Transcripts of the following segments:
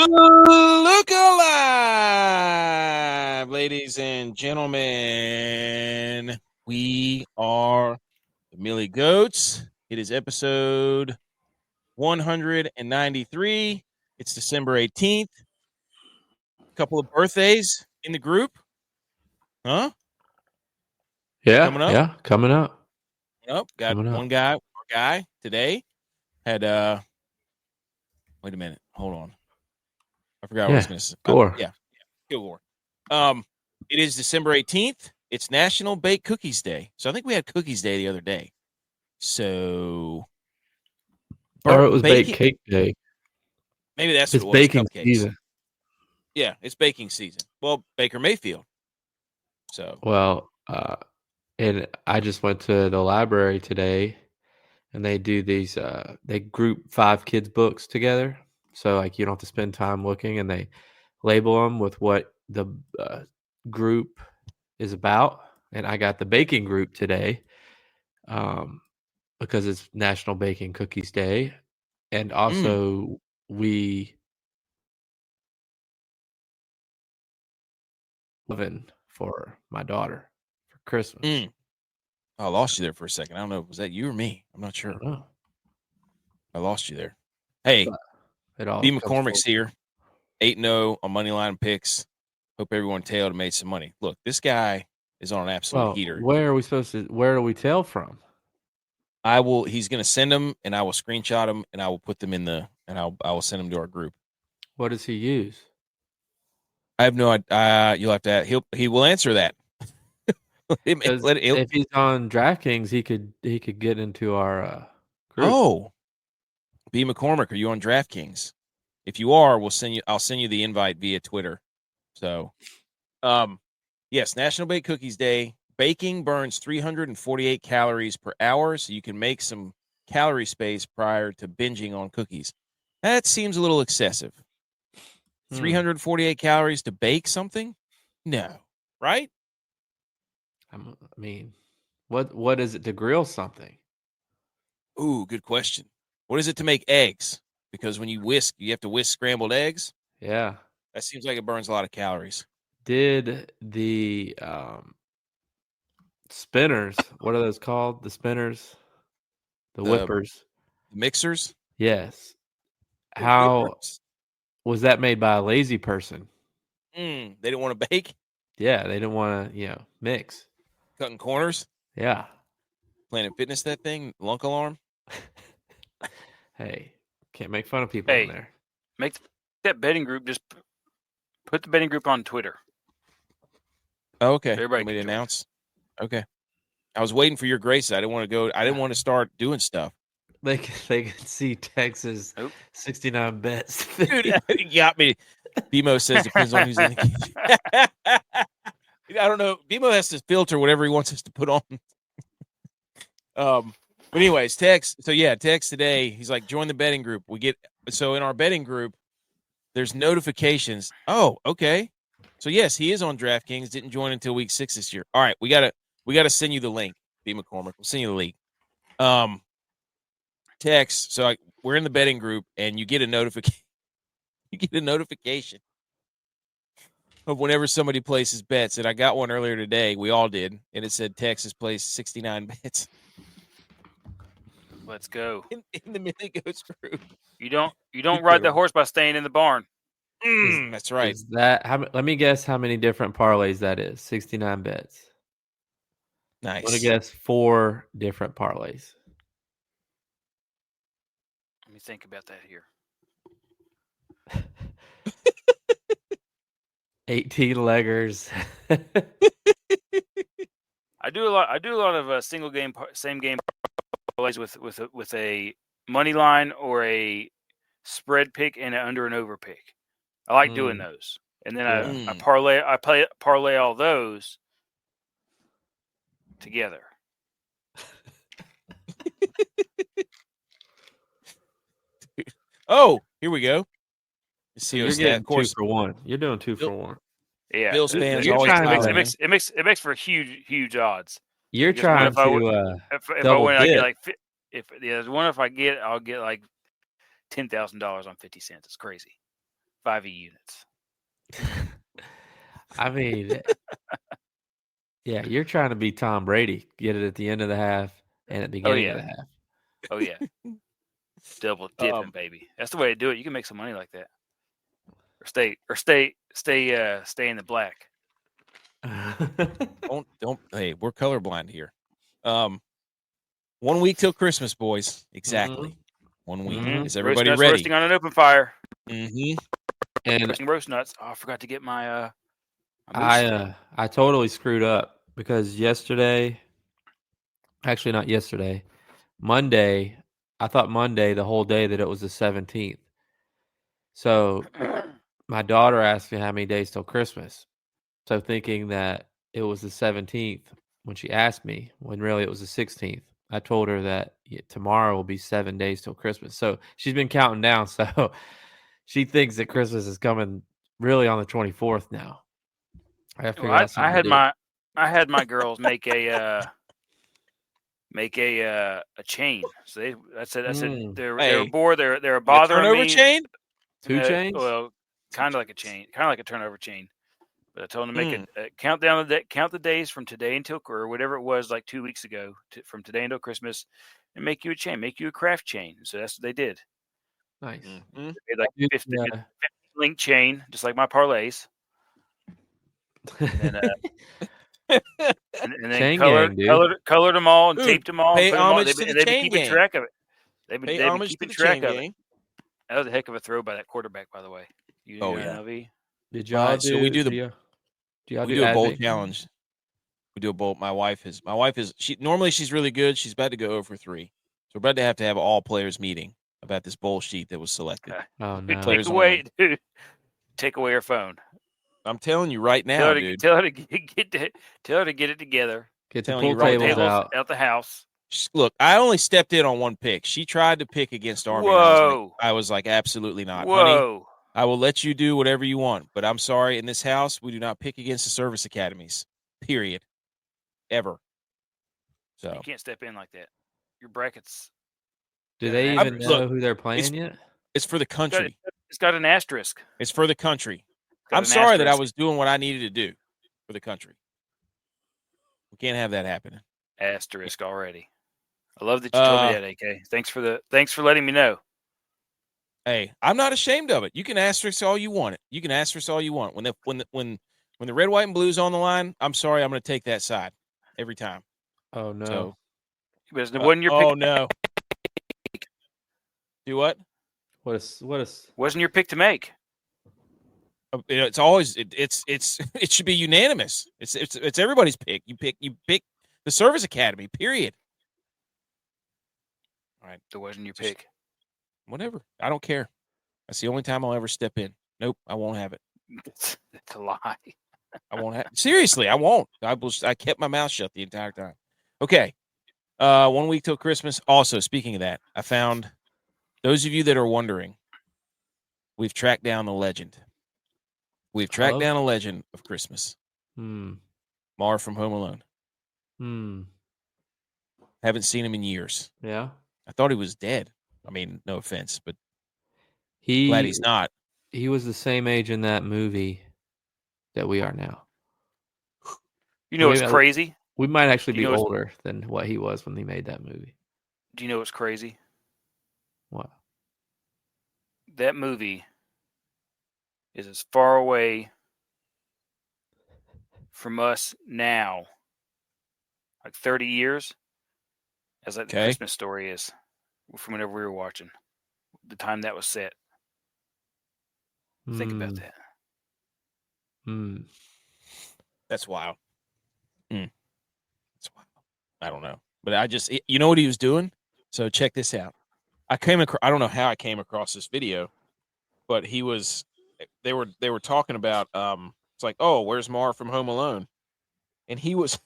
Look alive, ladies and gentlemen. We are the Millie Goats. It is episode 193. It's December 18th. A couple of birthdays in the group. Huh? Yeah, Coming up? yeah, coming up. Got Coming up. one guy, our guy today had wait a minute. Hold on. I forgot what I was going to say. Gore. Yeah, Gore. It is December 18th. It's National Baked Cookies Day. So I think we had Cookies Day the other day. So Or it was Baked Cake Day. Maybe that's It's what it was. baking Cupcakes. season. Yeah, it's baking season. Well, Baker Mayfield. So Well, and I just went to the library today, and they do these. They group 5 kids' books together, so like you don't have to spend time looking, and they label them with what the group is about. And I got the baking group today, because it's National Baking Cookies Day, and also we oven for my daughter for Christmas. I lost you there for a second. I don't know. Was that you or me? I'm not sure. I don't know. I lost you there. Hey, B. McCormick's here. 8-0 on Moneyline picks. Hope everyone tailed and made some money. Look, this guy is on an absolute heater. Where do we tail from? He's going to send them, and I will screenshot them, and I will put them and I will send them to our group. What does he use? I have no idea. You'll have to. He will answer that. If he's on DraftKings, he could get into our group. Oh, B. McCormick, are you on DraftKings? If you are, I'll send you the invite via Twitter. So, yes, National Baked Cookies Day. Baking burns 348 calories per hour, so you can make some calorie space prior to binging on cookies. That seems a little excessive. 348 calories to bake something? No, right? I mean, what is it to grill something? Ooh, good question. What is it to make eggs? Because when you have to whisk scrambled eggs. Yeah. That seems like it burns a lot of calories. Did the spinners, what are those called? The spinners? The whippers? The mixers? Yes. How was that made by a lazy person? They didn't want to bake? Yeah, they didn't want to, mix. Cutting corners? Yeah. Planet Fitness, that thing? Lunk alarm? Hey, can't make fun of people in there. Make that betting group, just put the betting group on Twitter. Oh, okay. Everybody can announce. Okay. I was waiting for your grace. I didn't want to go. I didn't want to start doing stuff. They can see Texas 69 bets. Dude, you got me. BMO says depends on who's in the game. I don't know. BMO has to filter whatever he wants us to put on. But anyways, Tex. So yeah, Tex today. He's like, join the betting group. So in our betting group, there's notifications. Oh, okay. So yes, he is on DraftKings. Didn't join until week 6 this year. All right, we gotta send you the link, B. McCormick. We'll send you the link. Tex. So we're in the betting group, and you get a notification. You get a notification of whenever somebody places bets. And I got one earlier today. We all did, and it said Texas placed 69 bets. Let's go in the Millie Goats group. You don't ride the horse by staying in the barn. That's right. Is let me guess how many different parlays that is. 69 bets. Nice. I'm going to guess 4 different parlays. Let me think about that here. 18 leggers. I do a lot of single game, same game parlays with a money line or a spread pick and an under and over pick. I like doing those, and then I parlay all those together. Oh, here we go. So you're getting 2 for 1. You're doing 2 for 1. Yeah, Bills fans always it makes for huge odds. You're trying to if I win, I get like if there's one. If I get, I'll get like $10,000 on 50 cents. It's crazy. 5e units. I mean, yeah, you're trying to be Tom Brady. Get it at the end of the half and at the beginning of the half. Oh yeah, double dipping, baby. That's the way to do it. You can make some money like that, or stay in the black. Don't. Hey, we're colorblind here. 1 week till Christmas, boys. Exactly. Mhm. 1 week. Mhm. Is everybody roast nuts ready? roasting on an open fire. Mm-hmm. And Roasting roast nuts. Oh, I forgot to get my. I totally screwed up because yesterday, actually not yesterday, Monday, I thought Monday the whole day that it was the 17th. So my daughter asked me how many days till Christmas. So thinking that it was the 17th when she asked me, when really it was the 16th. I told her that tomorrow will be 7 days till Christmas. So she's been counting down. So she thinks that Christmas is coming really on the 24th now. I got to figure out something to do. I had my girls make a chain. So I said they're bored. They're bothering turnover me. chain? 2 chains? Well, kind of like a chain, kind of like a turnover chain. But I told them to make a countdown. Count the days from today until, or whatever it was, like 2 weeks ago, from today until Christmas, and make you a chain, make you a craft chain. So that's what they did. Nice. They made like 50 link chain, just like my parlays. And then colored them all and taped them all. Pay and homage to the they've been chain keeping gang. track of it. They've been keeping track of gang. it. That was a heck of a throw by that quarterback, by the way. Did y'all do? So we do a bowl advent? challenge. We do a bowl. My wife is. Normally she's really good. She's about to go over 3. So we're about to have all players meeting about this bowl sheet that was selected. Oh no! Take away her phone. I'm telling you right now, dude. Tell her to get it together. Get the pool tables out the house. Look, I only stepped in on one pick. She tried to pick against Army. Whoa! I was like, absolutely not. Whoa! Honey, I will let you do whatever you want, but I'm sorry. In this house, we do not pick against the service academies. Period. Ever. So you can't step in like that. Your brackets. Do they even know who they're playing yet? It's for the country. It's got an asterisk. It's for the country. I'm sorry that I was doing what I needed to do for the country. We can't have that happening. Asterisk already. I love that you told me that, AK. Thanks for letting me know. Hey, I'm not ashamed of it. You can asterisk all you want. When the red, white, and blue's on the line, I'm sorry, I'm going to take that side every time. Oh no! So, wasn't your pick? Oh no! Do what? Wasn't your pick to make? It's always it should be unanimous. It's everybody's pick. You pick the service academy. Period. All right. It wasn't your pick. Whatever. I don't care. That's the only time I'll ever step in. Nope. I won't have it. That's a lie. I won't have. Seriously, I won't. I kept my mouth shut the entire time. Okay. 1 week till Christmas. Also, speaking of that, I found those of you that are wondering, we've tracked down the legend. We've tracked down a legend of Christmas. Marv from Home Alone. Haven't seen him in years. Yeah. I thought he was dead. I mean, no offense, but glad he's not. He was the same age in that movie that we are now. You know what's crazy? We might actually be older than what he was when he made that movie. Do you know what's crazy? What? That movie is as far away from us now, like 30 years, as like the Christmas Story is from whenever we were watching, the time that was set. Think about that. That's wild. That's wild. I don't know. But you know what he was doing? So check this out. I don't know how I came across this video, but they were talking about, it's like, oh, where's Marv from Home Alone? And he was,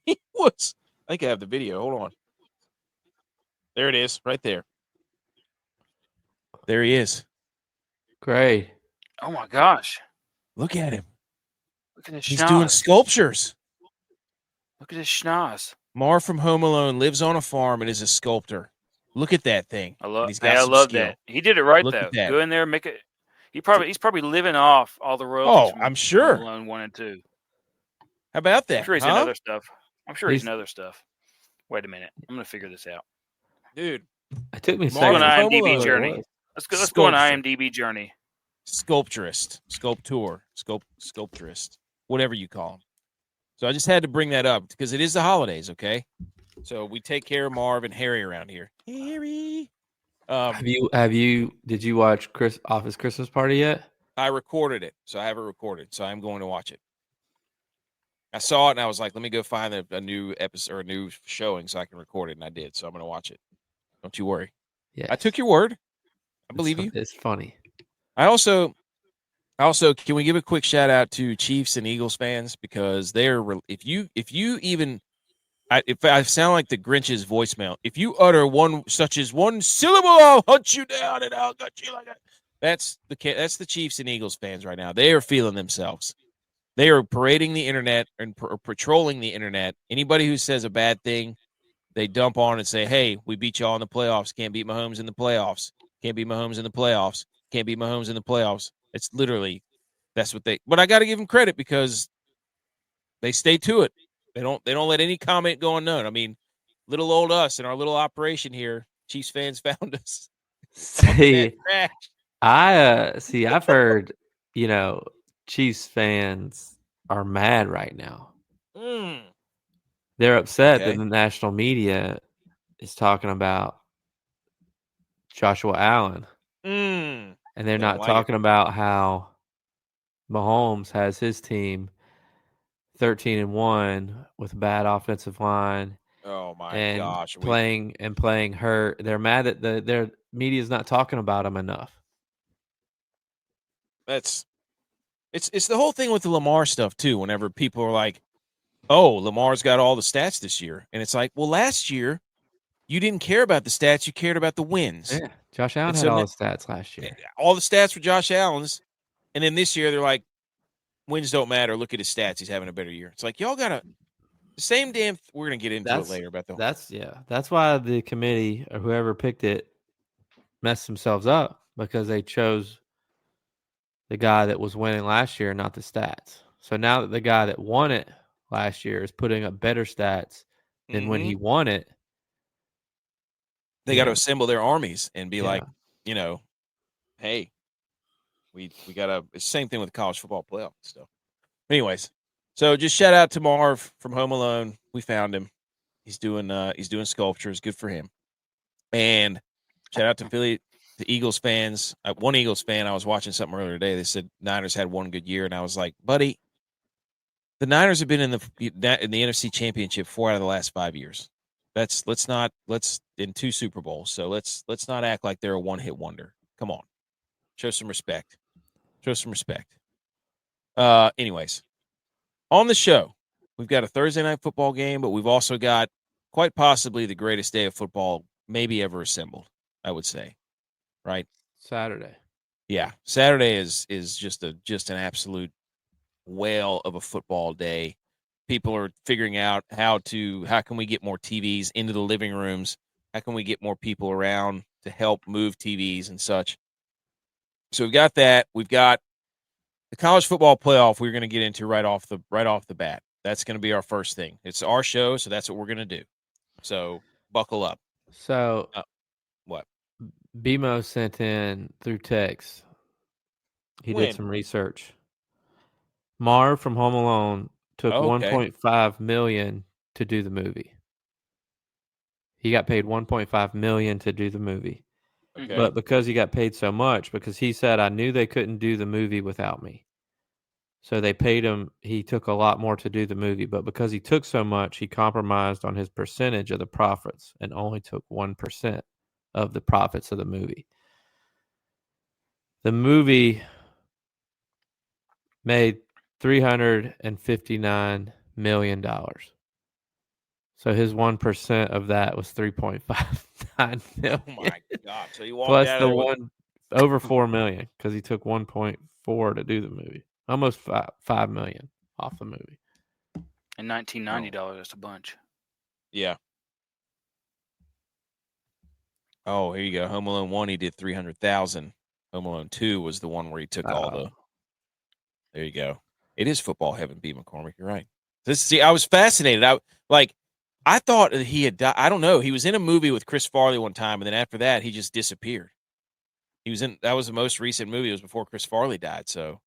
I think I have the video. Hold on. There it is, right there. There he is. Great. Oh my gosh. Look at him. Look at his He's doing sculptures. Look at his schnoz. Marv from Home Alone lives on a farm and is a sculptor. Look at that thing. I love that. He did it right, though. Go in there, make it. He's probably living off all the royalties. From I'm sure. Home Alone 1 and 2. How about that? I'm sure he's in other stuff. Wait a minute. I'm gonna figure this out. Dude. It took me a Let's go on second. IMDb journey. Let's go on IMDb journey. Sculpturist, sculpturist, whatever you call him. So I just had to bring that up because it is the holidays, okay? So we take care of Marv and Harry around here. Harry. Did you watch Office Christmas Party yet? I recorded it, so I have it recorded. So I'm going to watch it. I saw it and I was like, let me go find a new episode or a new showing so I can record it, and I did. So I'm going to watch it. Don't you worry. Yeah, I took your word. I believe you. It's funny. I also, can we give a quick shout out to Chiefs and Eagles fans because they're if you even if I sound like the Grinch's voicemail, if you utter one such as one syllable, I'll hunt you down and I'll gut you like that. That's the Chiefs and Eagles fans right now. They are feeling themselves. They are parading the internet and patrolling the internet. Anybody who says a bad thing, they dump on and say, "Hey, we beat y'all in the playoffs. Can't beat Mahomes in the playoffs. Can't beat Mahomes in the playoffs. Can't beat Mahomes in the playoffs." It's literally that's what they. But I got to give them credit because they stay to it. They don't let any comment go unknown. I mean, little old us and our little operation here, Chiefs fans found us. I've heard, Chiefs fans are mad right now. They're upset that the national media is talking about Joshua Allen. And they're not talking about how Mahomes has his team 13-1 with a bad offensive line. Oh my gosh! Playing hurt. They're mad that their media is not talking about him enough. It's the whole thing with the Lamar stuff too. Whenever people are like, "Oh, Lamar's got all the stats this year," and it's like, "Well, last year you didn't care about the stats; you cared about the wins." Yeah, Josh Allen had all the stats last year. All the stats were Josh Allen's, and then this year they're like, "Wins don't matter. Look at his stats; he's having a better year." It's like y'all gotta the same damn. We're gonna get into it later about the. That's why the committee or whoever picked it messed themselves up because they chose the guy that was winning last year, not the stats. So now that the guy that won it last year is putting up better stats than when he won it, they got to assemble their armies and be like, hey, we got to. It's the same thing with college football playoff stuff. Anyways, so just shout out to Marv from Home Alone. We found him. He's doing sculptures. Good for him. And shout out to the Eagles fans. One Eagles fan, I was watching something earlier today. They said Niners had one good year, and I was like, buddy, the Niners have been in the NFC Championship 4 out of the last 5 years. Let's in 2 Super Bowls. So let's not act like they're a one-hit wonder. Come on, show some respect. Anyways, on the show, we've got a Thursday night football game, but we've also got quite possibly the greatest day of football maybe ever assembled, I would say. Right? Saturday. Yeah. Saturday is just an absolute whale of a football day. People are figuring out how can we get more TVs into the living rooms? How can we get more people around to help move TVs and such? So we've got that. We've got the college football playoff we're going to get into right off the bat. That's going to be our first thing. It's our show, so that's what we're going to do. So buckle up. So what? BMO sent in through text. He did some research. Marv from Home Alone took $1.5 million to do the movie. He got paid $1.5 million to do the movie. Okay. But because he got paid so much, because he said, I knew they couldn't do the movie without me. So they paid him. He took a lot more to do the movie. But because he took so much, he compromised on his percentage of the profits and only took 1% of the profits of the movie. The movie made $359 million. So his 1% of that was $3.59 million. Oh my God! So you walked plus out the of one over $4 million because he took 1.4 to do the movie, almost $5 million off the movie. And $19.90, that's a bunch. Yeah. Oh, here you go. Home Alone 1, he did $300,000. Home Alone 2 was the one where he took all the. There you go. It is football heaven, B. McCormick. You're right. I was fascinated. I thought that he had died. I don't know. He was in a movie with Chris Farley one time, and then after that, he just disappeared. That was the most recent movie. It was before Chris Farley died. So,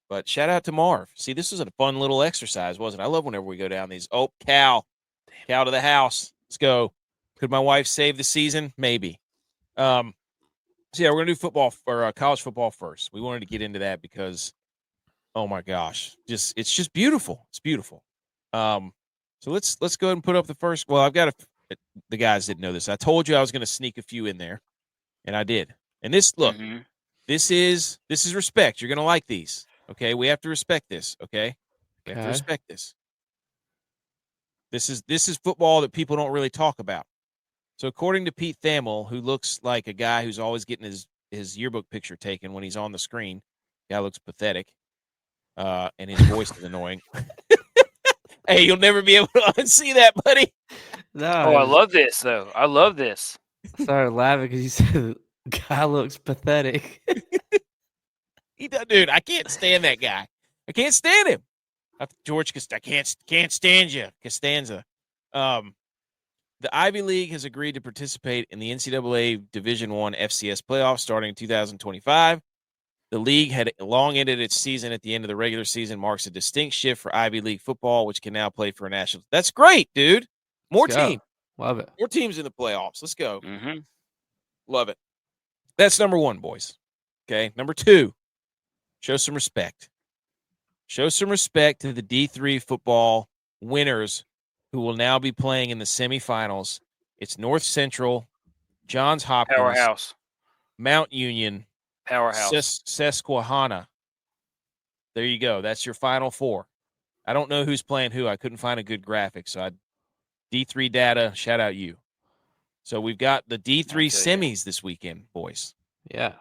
but shout out to Marv. See, this was a fun little exercise, wasn't it? I love whenever we go down these. Oh, Cal to the house. Let's go. Could my wife save the season? Maybe. So yeah, we're gonna do football or college football first. We wanted to get into that because, oh my gosh, it's just beautiful. It's beautiful. So let's go ahead and put up the first. Well, I've got the guys didn't know this. I told you I was going to sneak a few in there, and I did. And this this is respect. You're going to like these. Okay, we have to respect this. Okay, we have to respect this. This is football that people don't really talk about. So according to Pete Thamel, who looks like a guy who's always getting his yearbook picture taken when he's on the screen, guy looks pathetic, and his voice is annoying. Hey, you'll never be able to unsee that, buddy. No, I love this though. I love this. I started laughing because you said the guy looks pathetic. He does, dude. I can't stand that guy. I can't stand him. George, I can't stand you, Costanza. The Ivy League has agreed to participate in the NCAA Division I FCS playoffs starting in 2025. The league had long ended its season at the end of the regular season, marks a distinct shift for Ivy League football, which can now play for a national. That's great, dude. More teams. Love it. More teams in the playoffs. Let's go. Mm-hmm. Love it. That's number one, boys. Okay. Number two, show some respect. Show some respect to the D3 football winners who will now be playing in the semifinals. It's North Central, Johns Hopkins, Powerhouse, Mount Union, Powerhouse, Susquehanna. There you go. That's your final four. I don't know who's playing who. I couldn't find a good graphic, so D3 data, shout out you. So we've got the D3 semis this weekend, boys. Yeah.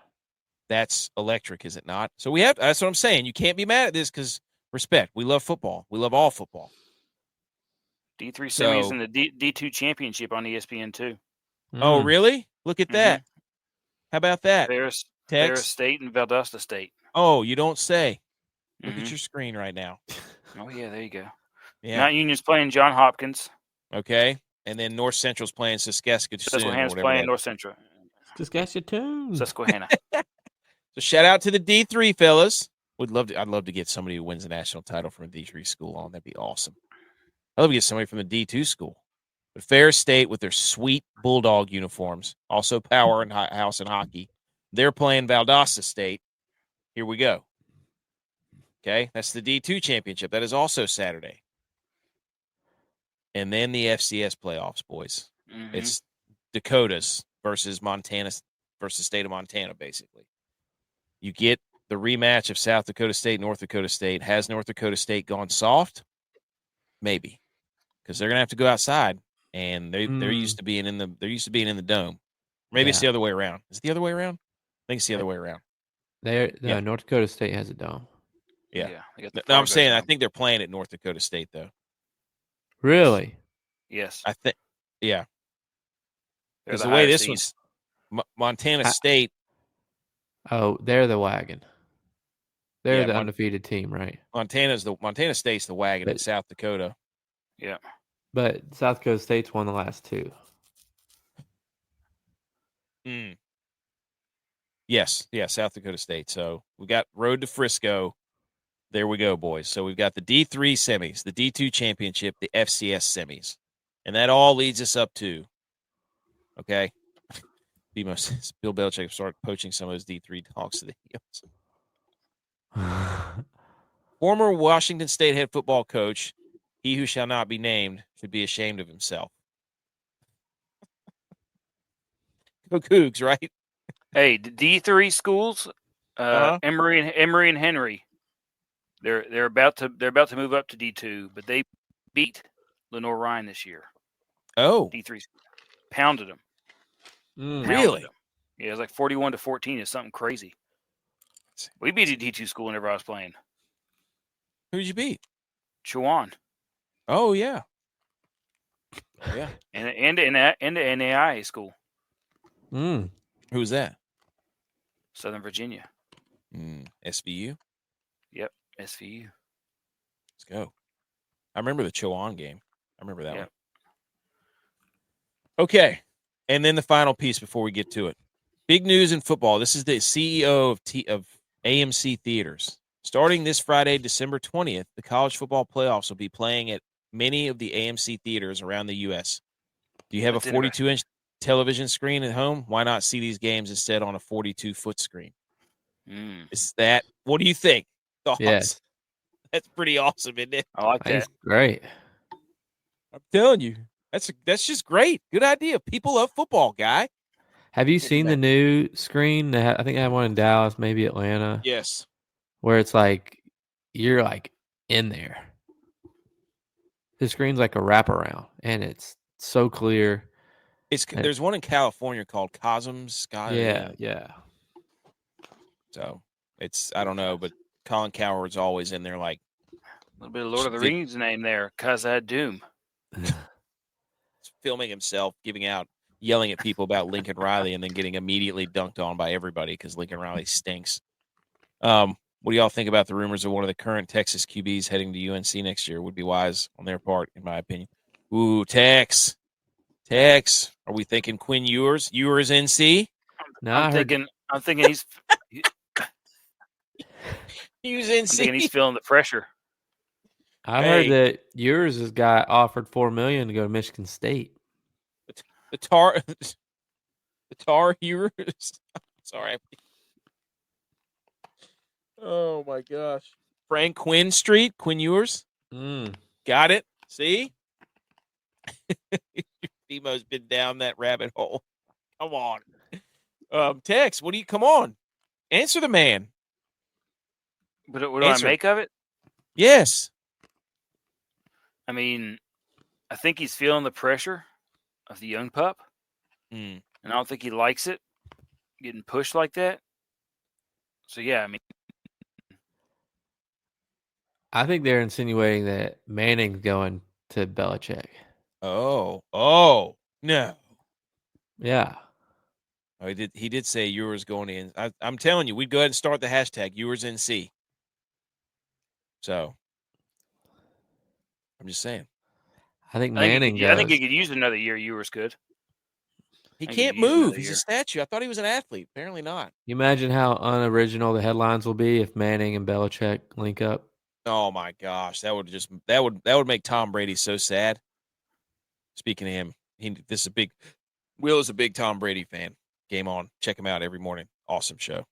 That's electric, is it not? So that's what I'm saying. You can't be mad at this because respect. We love football. We love all football. D3 semis and the D2 championship on ESPN2. Oh, really? Look at that. How about that? Ferris State and Valdosta State. Oh, you don't say. Look at your screen right now. Oh, yeah, there you go. Yeah. Mount Union's playing John Hopkins. Okay. And then North Central's playing Saskatchewan. Susquehanna's playing North Central. Susquehanna. So shout out to the D3 fellas. I'd love to get somebody who wins a national title from a D3 school on. That'd be awesome. I'd love to get somebody from the D2 school. But Ferris State with their sweet Bulldog uniforms, also power and house and hockey. They're playing Valdosta State. Here we go. Okay, that's the D2 championship. That is also Saturday. And then the FCS playoffs, boys. It's Dakotas versus Montana versus state of Montana, basically. You get the rematch of South Dakota State, North Dakota State. Has North Dakota State gone soft? Maybe, because they're gonna have to go outside, and they're used to being in the dome. Maybe it's the other way around. Is it the other way around? I think it's the other way around. North Dakota State has a dome. Yeah. No, I'm saying I think they're playing at North Dakota State though. Really? Yes. I think. Yeah. Because the way this one's Montana State. Oh, they're the wagon. They're the undefeated team, right? Montana State's the wagon in South Dakota. Yeah. But South Dakota State's won the last two. Yes, South Dakota State. So we got road to Frisco. There we go, boys. So we've got the D3 semis, the D2 championship, the FCS semis. And that all leads us up to, okay, Bill Belichick started poaching some of those D3 dogs to the Eagles. Former Washington State head football coach, he who shall not be named, should be ashamed of himself. Go Cougs, right? Hey, the D3 schools, Emory and Henry, they're about to move up to D2, but they beat Lenore Ryan this year. Oh, D3 pounded them. Really? Yeah, it was like 41-14. It's something crazy. We beat a D2 school whenever I was playing. Who'd you beat? Chowan. Oh yeah. Yeah. And the NAIA school. Who's that? Southern Virginia. SVU. Yep, SVU. Let's go. I remember the Chowan game. I remember that one. Okay. And then the final piece before we get to it. Big news in football. This is the CEO of AMC Theaters. Starting this Friday, December 20th, the college football playoffs will be playing at many of the AMC theaters around the U.S. Do you have a 42-inch television screen at home? Why not see these games instead on a 42-foot screen? Is that – what do you think? Thoughts? Yes. That's pretty awesome, isn't it? I like that. That's great. I'm telling you. That's just great. Good idea. People love football, guy. Have you seen the new screen? I think they have one in Dallas, maybe Atlanta. Yes. Where it's like you're like in there. The screen's like a wraparound, and it's so clear. There's one in California called Cosmos Sky. Yeah. So I don't know, but Colin Cowherd's always in there like a little bit of Lord of the Rings name there, Khazad Doom. Filming himself, yelling at people about Lincoln Riley, and then getting immediately dunked on by everybody because Lincoln Riley stinks. What do y'all think about the rumors of one of the current Texas QBs heading to UNC next year? Would be wise on their part, in my opinion. Ooh, Tex. Are we thinking Quinn Ewers? Ewers NC? No, I'm thinking he's Ewers NC. I'm thinking he's feeling the pressure. I heard that Ewers has got offered $4 million to go to Michigan State. The Tar Ewers. Sorry. Oh my gosh. Frank Quinn Street, Quinn Ewers. Got it. See? Demo's been down that rabbit hole. Come on. Tex, come on. Answer the man. What do I make of it? Yes. I mean, I think he's feeling the pressure of the young pup. And I don't think he likes it, getting pushed like that. So, yeah, I mean. I think they're insinuating that Manning's going to Belichick. Oh, no. Yeah. Oh, he did say Ewers going in. I'm telling you, we'd go ahead and start the hashtag Ewers NC. So, I'm just saying. I think Manning goes. I think he could use another year. Ewers could. He can't move. He's a statue. I thought he was an athlete. Apparently not. You imagine how unoriginal the headlines will be if Manning and Belichick link up. Oh my gosh, that would make Tom Brady so sad. Speaking of him, Will is a big Tom Brady fan. Game on. Check him out every morning. Awesome show.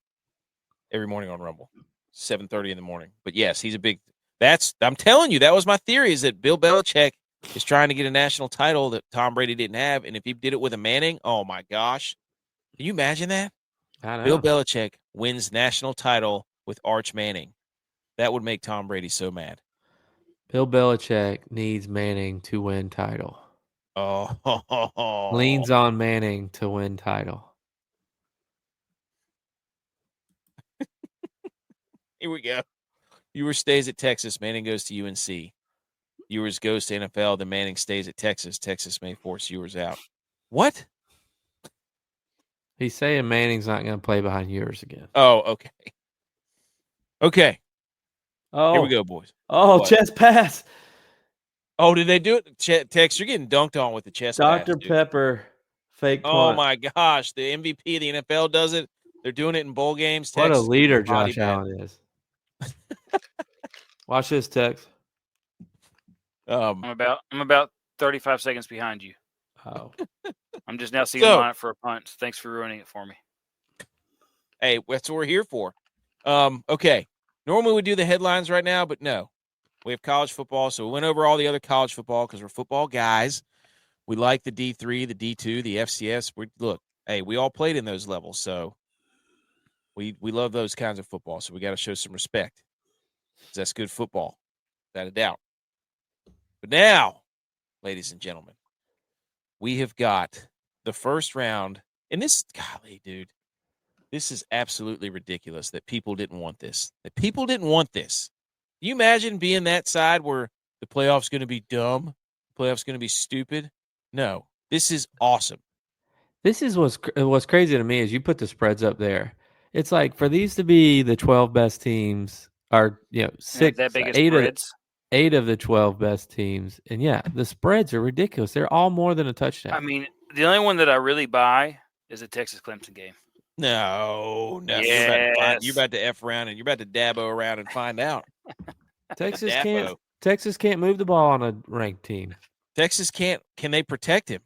Every morning on Rumble. 7:30 in the morning. But yes, he's a big I'm telling you, that was my theory, is that Bill Belichick is trying to get a national title that Tom Brady didn't have, and if he did it with a Manning, oh my gosh. Can you imagine that? I know. Bill Belichick wins national title with Arch Manning. That would make Tom Brady so mad. Bill Belichick needs Manning to win title. Oh. Leans on Manning to win title. Here we go. Ewers stays at Texas. Manning goes to UNC. Ewers goes to NFL. Then Manning stays at Texas. Texas may force Ewers out. What? He's saying Manning's not going to play behind Ewers again. Oh, okay. Okay. Oh, here we go, boys. Oh, what? Chest pass. Oh, did they do it? Tex, you're getting dunked on with the chest pass. Dr. Pepper, fake punt. Oh, my gosh. The MVP of the NFL does it. They're doing it in bowl games. Tex, what a leader Josh Allen is. Watch this, Tex. I'm about 35 seconds behind you. Oh. I'm just now seeing the line for a punt. Thanks for ruining it for me. Hey, that's what we're here for. Okay. Normally we do the headlines right now, but no. We have college football, so we went over all the other college football because we're football guys. We like the D3, the D2, the FCS. We all played in those levels, so we love those kinds of football, so we got to show some respect. That's good football, without a doubt. But now, ladies and gentlemen, we have got the first round, and this, golly, dude, this is absolutely ridiculous that people didn't want this. Can you imagine being that side where the playoff's going to be dumb, the playoff's going to be stupid? No, this is awesome. This is what's crazy to me is you put the spreads up there, it's like for these to be the 12 best teams, are Have that biggest spreads. 8 of the 12 best teams, and the spreads are ridiculous. They're all more than a touchdown. I mean, the only one that I really buy is the Texas Clemson game. No. Yes. You're about to F around and you're about to dabbo around and find out. Texas Dabbo. can't move the ball on a ranked team. Texas can't. Can they protect him?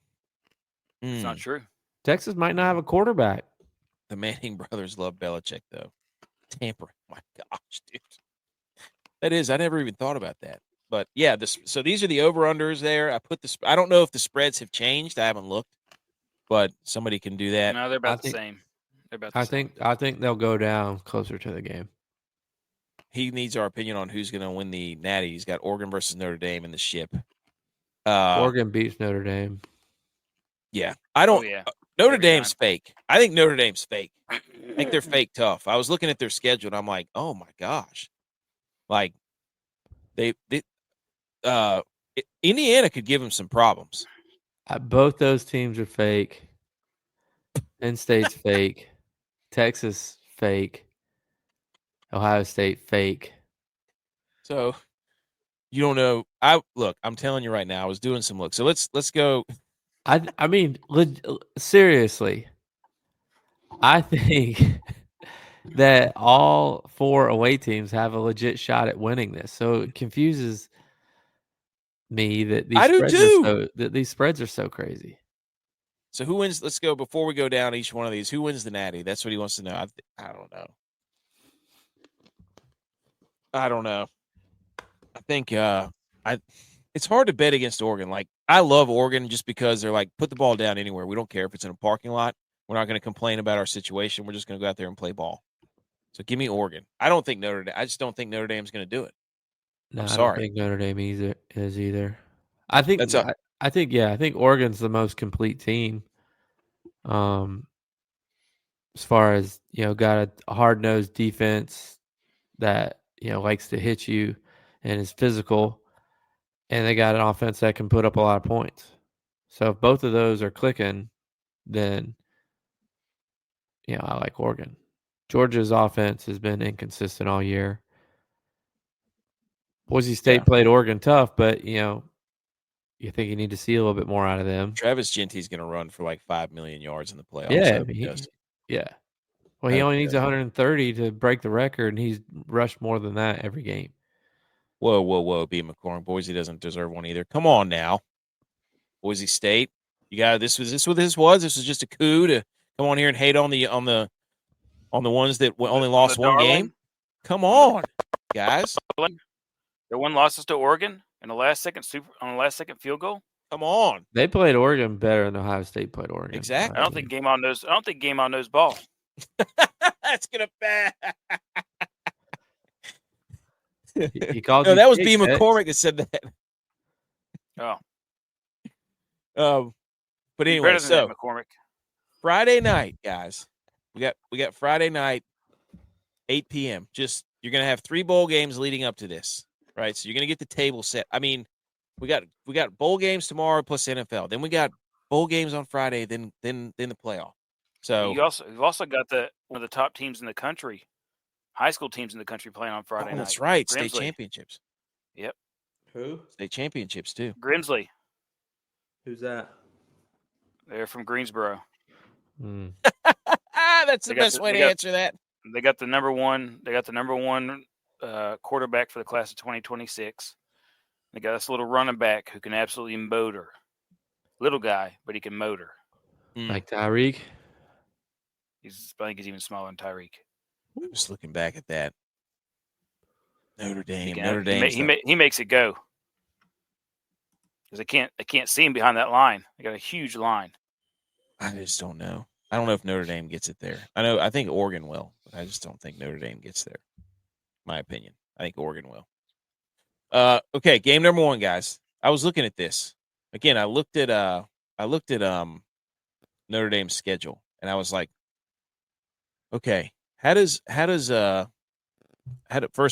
It's not true. Texas might not have a quarterback. The Manning brothers love Belichick, though. Tampering. My gosh, dude. That is. I never even thought about that. But yeah, so these are the over-unders there. I don't know if the spreads have changed. I haven't looked, but somebody can do that. No, they're about the same. They're about the same. I think they'll go down closer to the game. He needs our opinion on who's going to win the Natty. He's got Oregon versus Notre Dame in the ship. Oregon beats Notre Dame. Yeah, I don't. Notre Dame's fake. I think Notre Dame's fake. I think they're fake tough. I was looking at their schedule and I'm like, oh my gosh, like Indiana could give them some problems. Both those teams are fake. Penn State's fake. Texas fake. Ohio State fake. So you don't know. I'm telling you right now. I was doing some looks. So let's go. I mean, seriously, I think that all 4 away teams have a legit shot at winning this. So it confuses me that these spreads are so crazy. So who wins? Let's go before we go down each one of these. Who wins the Natty? That's what he wants to know. I don't know. I think it's hard to bet against Oregon. Like, I love Oregon just because they're like, put the ball down anywhere. We don't care if it's in a parking lot. We're not going to complain about our situation. We're just going to go out there and play ball. So give me Oregon. I just don't think Notre Dame's going to do it. No, I'm sorry. I don't think Notre Dame either. I think Oregon's the most complete team. As far as, got a hard-nosed defense that, likes to hit you and is physical, and they got an offense that can put up a lot of points. So if both of those are clicking, then, I like Oregon. Georgia's offense has been inconsistent all year. Boise State played Oregon tough, but, you think you need to see a little bit more out of them. Travis Genty's going to run for like 5 million yards in the playoffs. Yeah. Well, he only needs 130 to break the record, and he's rushed more than that every game. Whoa, B. McCormick. Boise doesn't deserve one either. Come on now. Boise State. You got this what this was? This was just a coup to come on here and hate on the ones that only lost one game. Come on, guys. The one losses to Oregon in the last second field goal. Come on. They played Oregon better than Ohio State played Oregon. Exactly. I don't think Game On knows ball. That's gonna bad. He called that was B. McCormick that said that. Oh. But anyway, so McCormick. Friday night, guys. We got Friday night, 8 p.m. Just you're gonna have 3 bowl games leading up to this, right? So you're gonna get the table set. I mean, we got bowl games tomorrow plus NFL. Then we got bowl games on Friday. Then the playoff. So you've also got one of the top teams in the country, high school teams in the country playing on Friday night. That's right, Grimsley. state championships. Yep. Who? State championships too. Grimsley. Who's that? They're from Greensboro. That's the best way to answer that. They got the number one. They got the number one quarterback for the class of 2026. They got this little running back who can absolutely motor. Little guy, but he can motor. Like Tyreek. I think he's even smaller than Tyreek. I'm just looking back at that. Notre Dame. He makes it go. Because they can't see him behind that line. They got a huge line. I just don't know. I don't know if Notre Dame gets it there. I think Oregon will, but I just don't think Notre Dame gets there. My opinion. I think Oregon will. Okay, game number 1, guys. I was looking at this. Again, I looked at Notre Dame's schedule, and I was like, okay, first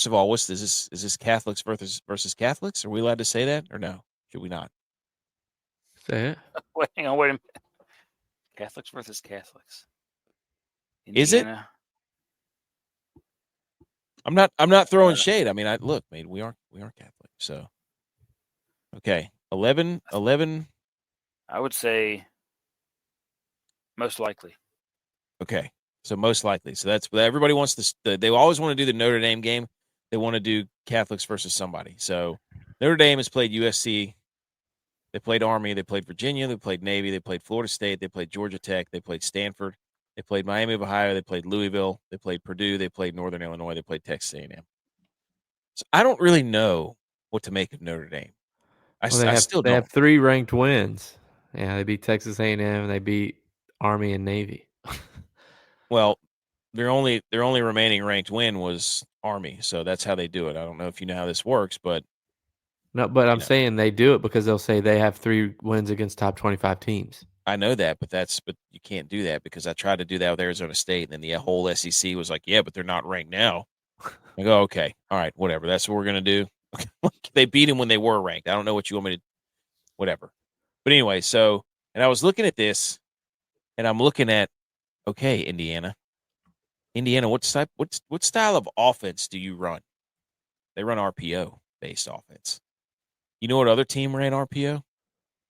of all, what's this? Is this Catholics versus Catholics? Are we allowed to say that or no? Should we not? Say it. Wait a minute. Catholics versus Catholics. Indiana. Is it? I'm not throwing shade. I mean, look, man, we are Catholic. So, okay, 11. I would say most likely. Okay, so most likely. So that's everybody wants to. They always want to do the Notre Dame game. They want to do Catholics versus somebody. So Notre Dame has played USC. They played Army. They played Virginia. They played Navy. They played Florida State. They played Georgia Tech. They played Stanford. They played Miami of Ohio. They played Louisville. They played Purdue. They played Northern Illinois. They played Texas A&M. So I don't really know what to make of Notre Dame. I still they don't. have 3 ranked wins. Yeah, they beat Texas A&M. They beat Army and Navy. Well, their only remaining ranked win was Army, so that's how they do it. I don't know if you know how this works, but No, but I'm saying they do it because they'll say they have 3 wins against top 25 teams. I know that, but you can't do that because I tried to do that with Arizona State, and then the whole SEC was like, "Yeah, but they're not ranked now." I go, "Okay, all right, whatever. That's what we're gonna do." They beat them when they were ranked. I don't know what you want me to, whatever. But anyway, and I was looking at this, and I'm looking at, okay, Indiana, what style of offense do you run? They run RPO based offense. You know what other team ran RPO?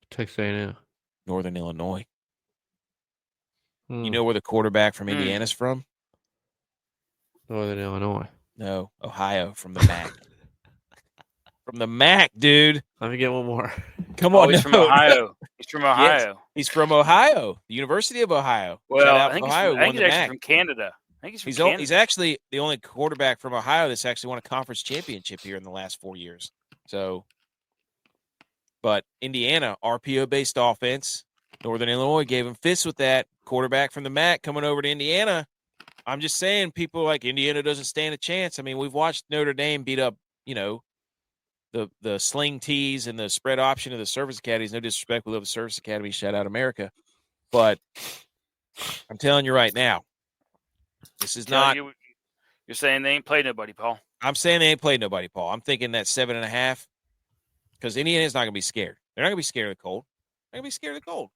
Texas A&M. Northern Illinois. You know where the quarterback from Indiana's from? Northern Illinois. No, Ohio, from the MAC. From the MAC, dude. Let me get one more. Come on, he's from Ohio. He's from Ohio. Yes, he's from Ohio, the University of Ohio. Well, I think Ohio he's actually from Canada. I think he's from Canada. He's actually the only quarterback from Ohio that's actually won a conference championship here in the last 4 years. So, but Indiana, RPO-based offense. Northern Illinois gave him fits with that. Quarterback from the MAC coming over to Indiana. I'm just saying, people like Indiana doesn't stand a chance. I mean, we've watched Notre Dame beat up, the sling tees and the spread option of the service academies. No disrespect, we love the service academy. Shout out America. But I'm telling you right now, this is not. You're saying they ain't played nobody, Paul. I'm saying they ain't played nobody, Paul. I'm thinking that 7.5, because Indiana's not going to be scared. They're not going to be scared of the cold. They're going to be scared of the cold.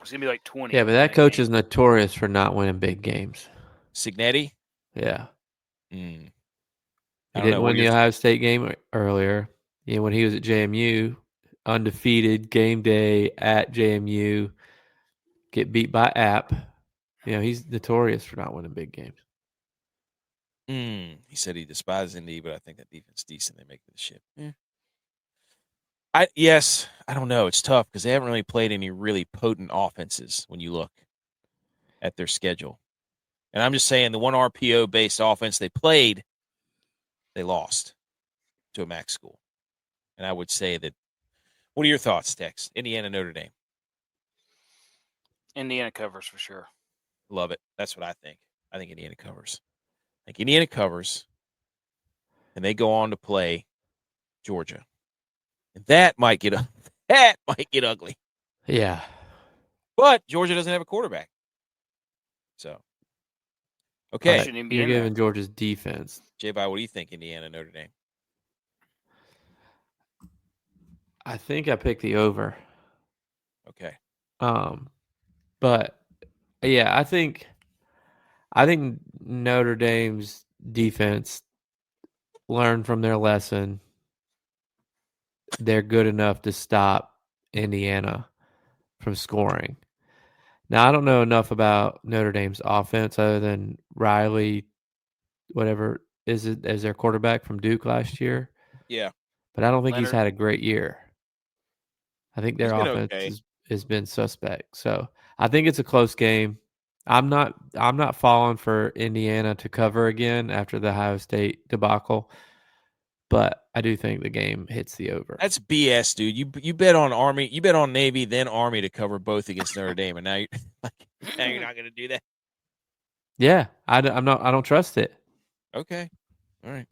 It's going to be like 20. Yeah, but that coach is notorious for not winning big games. Signetti? Yeah. He didn't win the Ohio State game earlier. When he was at JMU, undefeated, game day at JMU, get beat by App. He's notorious for not winning big games. He said he despises Indy, but I think that defense is decent. They make the ship. I don't know. It's tough because they haven't really played any really potent offenses when you look at their schedule. And I'm just saying the one RPO-based offense they played, they lost to a MAC school. And I would say that – what are your thoughts, Tex? Indiana, Notre Dame. Indiana covers for sure. Love it. That's what I think. I think Indiana covers. I think Indiana covers, and they go on to play Georgia. And that might get ugly. Yeah. But Georgia doesn't have a quarterback. So, okay. You're giving Georgia's defense. J-Bye, what do you think, Indiana, Notre Dame? I think I picked the over. Okay. But yeah, I think Notre Dame's defense learned from their lesson. They're good enough to stop Indiana from scoring. Now, I don't know enough about Notre Dame's offense other than Riley, whatever is it, as their quarterback from Duke last year. Yeah. But I don't think he's had a great year. I think their offense has been suspect. So I think it's a close game. I'm not falling for Indiana to cover again after the Ohio State debacle, but I do think the game hits the over. That's BS, dude. You bet on Army, you bet on Navy, then Army to cover both against Notre Dame, and now you're not going to do that. Yeah, I don't trust it. Okay, all right.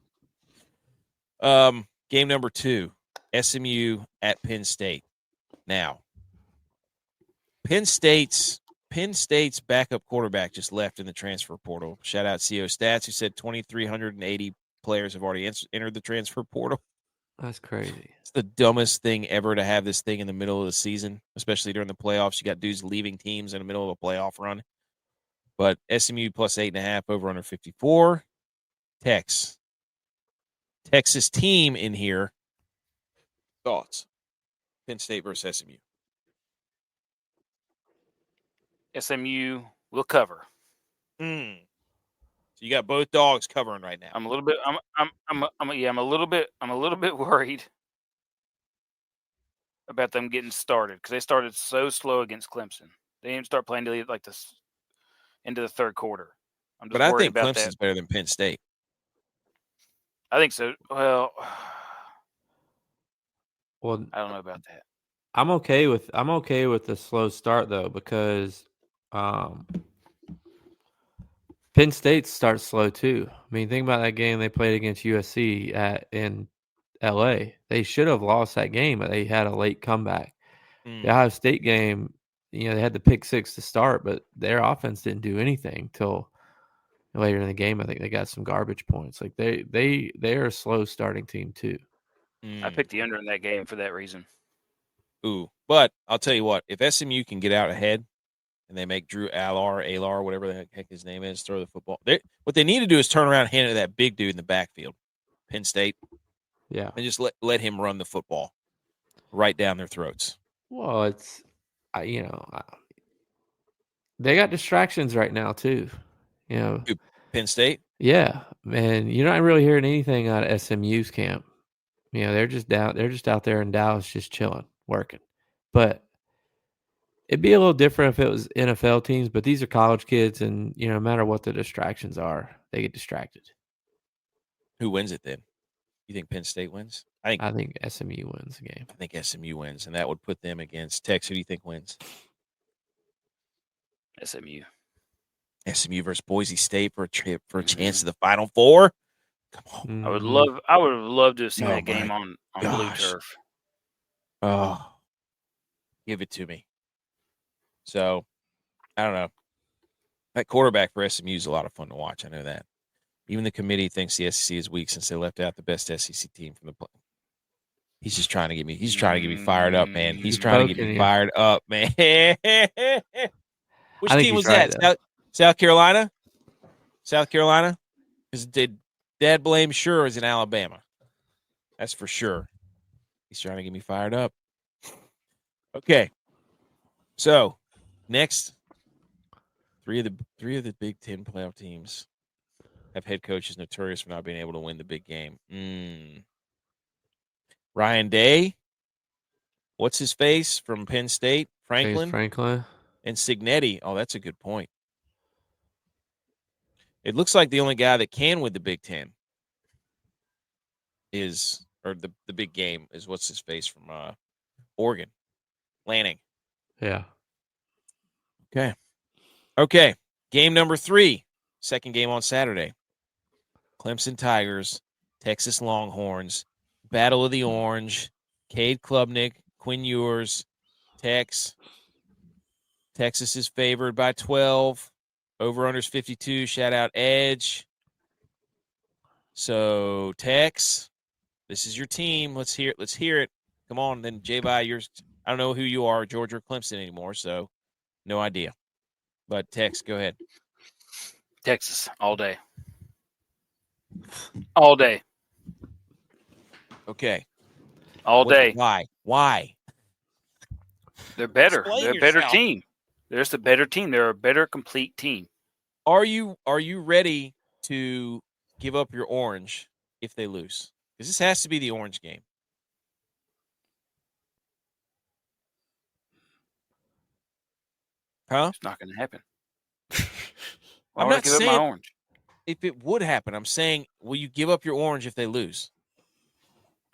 Game number 2, SMU at Penn State. Now, Penn State's backup quarterback just left in the transfer portal. Shout out CO Stats, who said 2,380 players have already entered the transfer portal. That's crazy. It's the dumbest thing ever to have this thing in the middle of the season, especially during the playoffs. You got dudes leaving teams in the middle of a playoff run. But SMU plus 8.5 over under 54. Texas team in here. Thoughts? Penn State versus SMU. SMU will cover. So you got both dogs covering right now. I'm a little bit. I'm a little bit worried about them getting started because they started so slow against Clemson. They didn't start playing till like this into the third quarter. I'm just But I worried think about Clemson's that. better than Penn State. I think so. Well, Well, I don't know about that. I'm okay with the slow start though because Penn State starts slow too. I mean, think about that game they played against USC in LA. They should have lost that game, but they had a late comeback. The Ohio State game, they had the pick six to start, but their offense didn't do anything till later in the game. I think they got some garbage points. Like they're a slow starting team too. I picked the under in that game for that reason. But I'll tell you what, if SMU can get out ahead and they make Drew Alar, whatever the heck his name is, throw the football. What they need to do is turn around and hand it to that big dude in the backfield, Penn State. Yeah. And just let him run the football right down their throats. Well, it's, they got distractions right now too. Penn State? Yeah, man. You're not really hearing anything out of SMU's camp. They're just out there in Dallas just chilling, working. But it'd be a little different if it was NFL teams, but these are college kids, and no matter what the distractions are, they get distracted. Who wins it then? You think Penn State wins? I think SMU wins the game. I think SMU wins, and that would put them against Texas. Who do you think wins? SMU. SMU versus Boise State for a chance to the Final Four. Come on. I would have loved to have seen that game on blue turf. Oh, give it to me. So, I don't know. That quarterback for SMU is a lot of fun to watch. I know that. Even the committee thinks the SEC is weak since they left out the best SEC team from the play. He's just trying to get me. He's trying to get me fired up, man. He's trying to get me fired up, man. Which team was that? South Carolina? South Carolina? Because Dad blame sure is in Alabama. That's for sure. He's trying to get me fired up. Okay. So, next, three of the Big Ten playoff teams have head coaches notorious for not being able to win the big game. Ryan Day. What's his face from Penn State? Franklin. And Signetti. Oh, that's a good point. It looks like the only guy that can win the Big Ten the big game is what's his face from Oregon. Lanning. Yeah. Okay. Game number 3. Second game on Saturday. Clemson Tigers, Texas Longhorns, Battle of the Orange, Cade Klubnik, Quinn Ewers, Texas is favored by 12. Over-under's 52. Shout out Edge. So, Tex, this is your team. Let's hear it. Come on, then, J-Bye, I don't know who you are, Georgia or Clemson anymore, so no idea. But, Tex, go ahead. Texas, all day. All day. Okay. All day. Why? They're better. Explain They're a yourself. better team. They're just a better team. They're a better complete team. Are you ready to give up your orange if they lose? Because this has to be the orange game. Huh? It's not going to happen. I'm not give up my saying orange. if it would happen. I'm saying, will you give up your orange if they lose?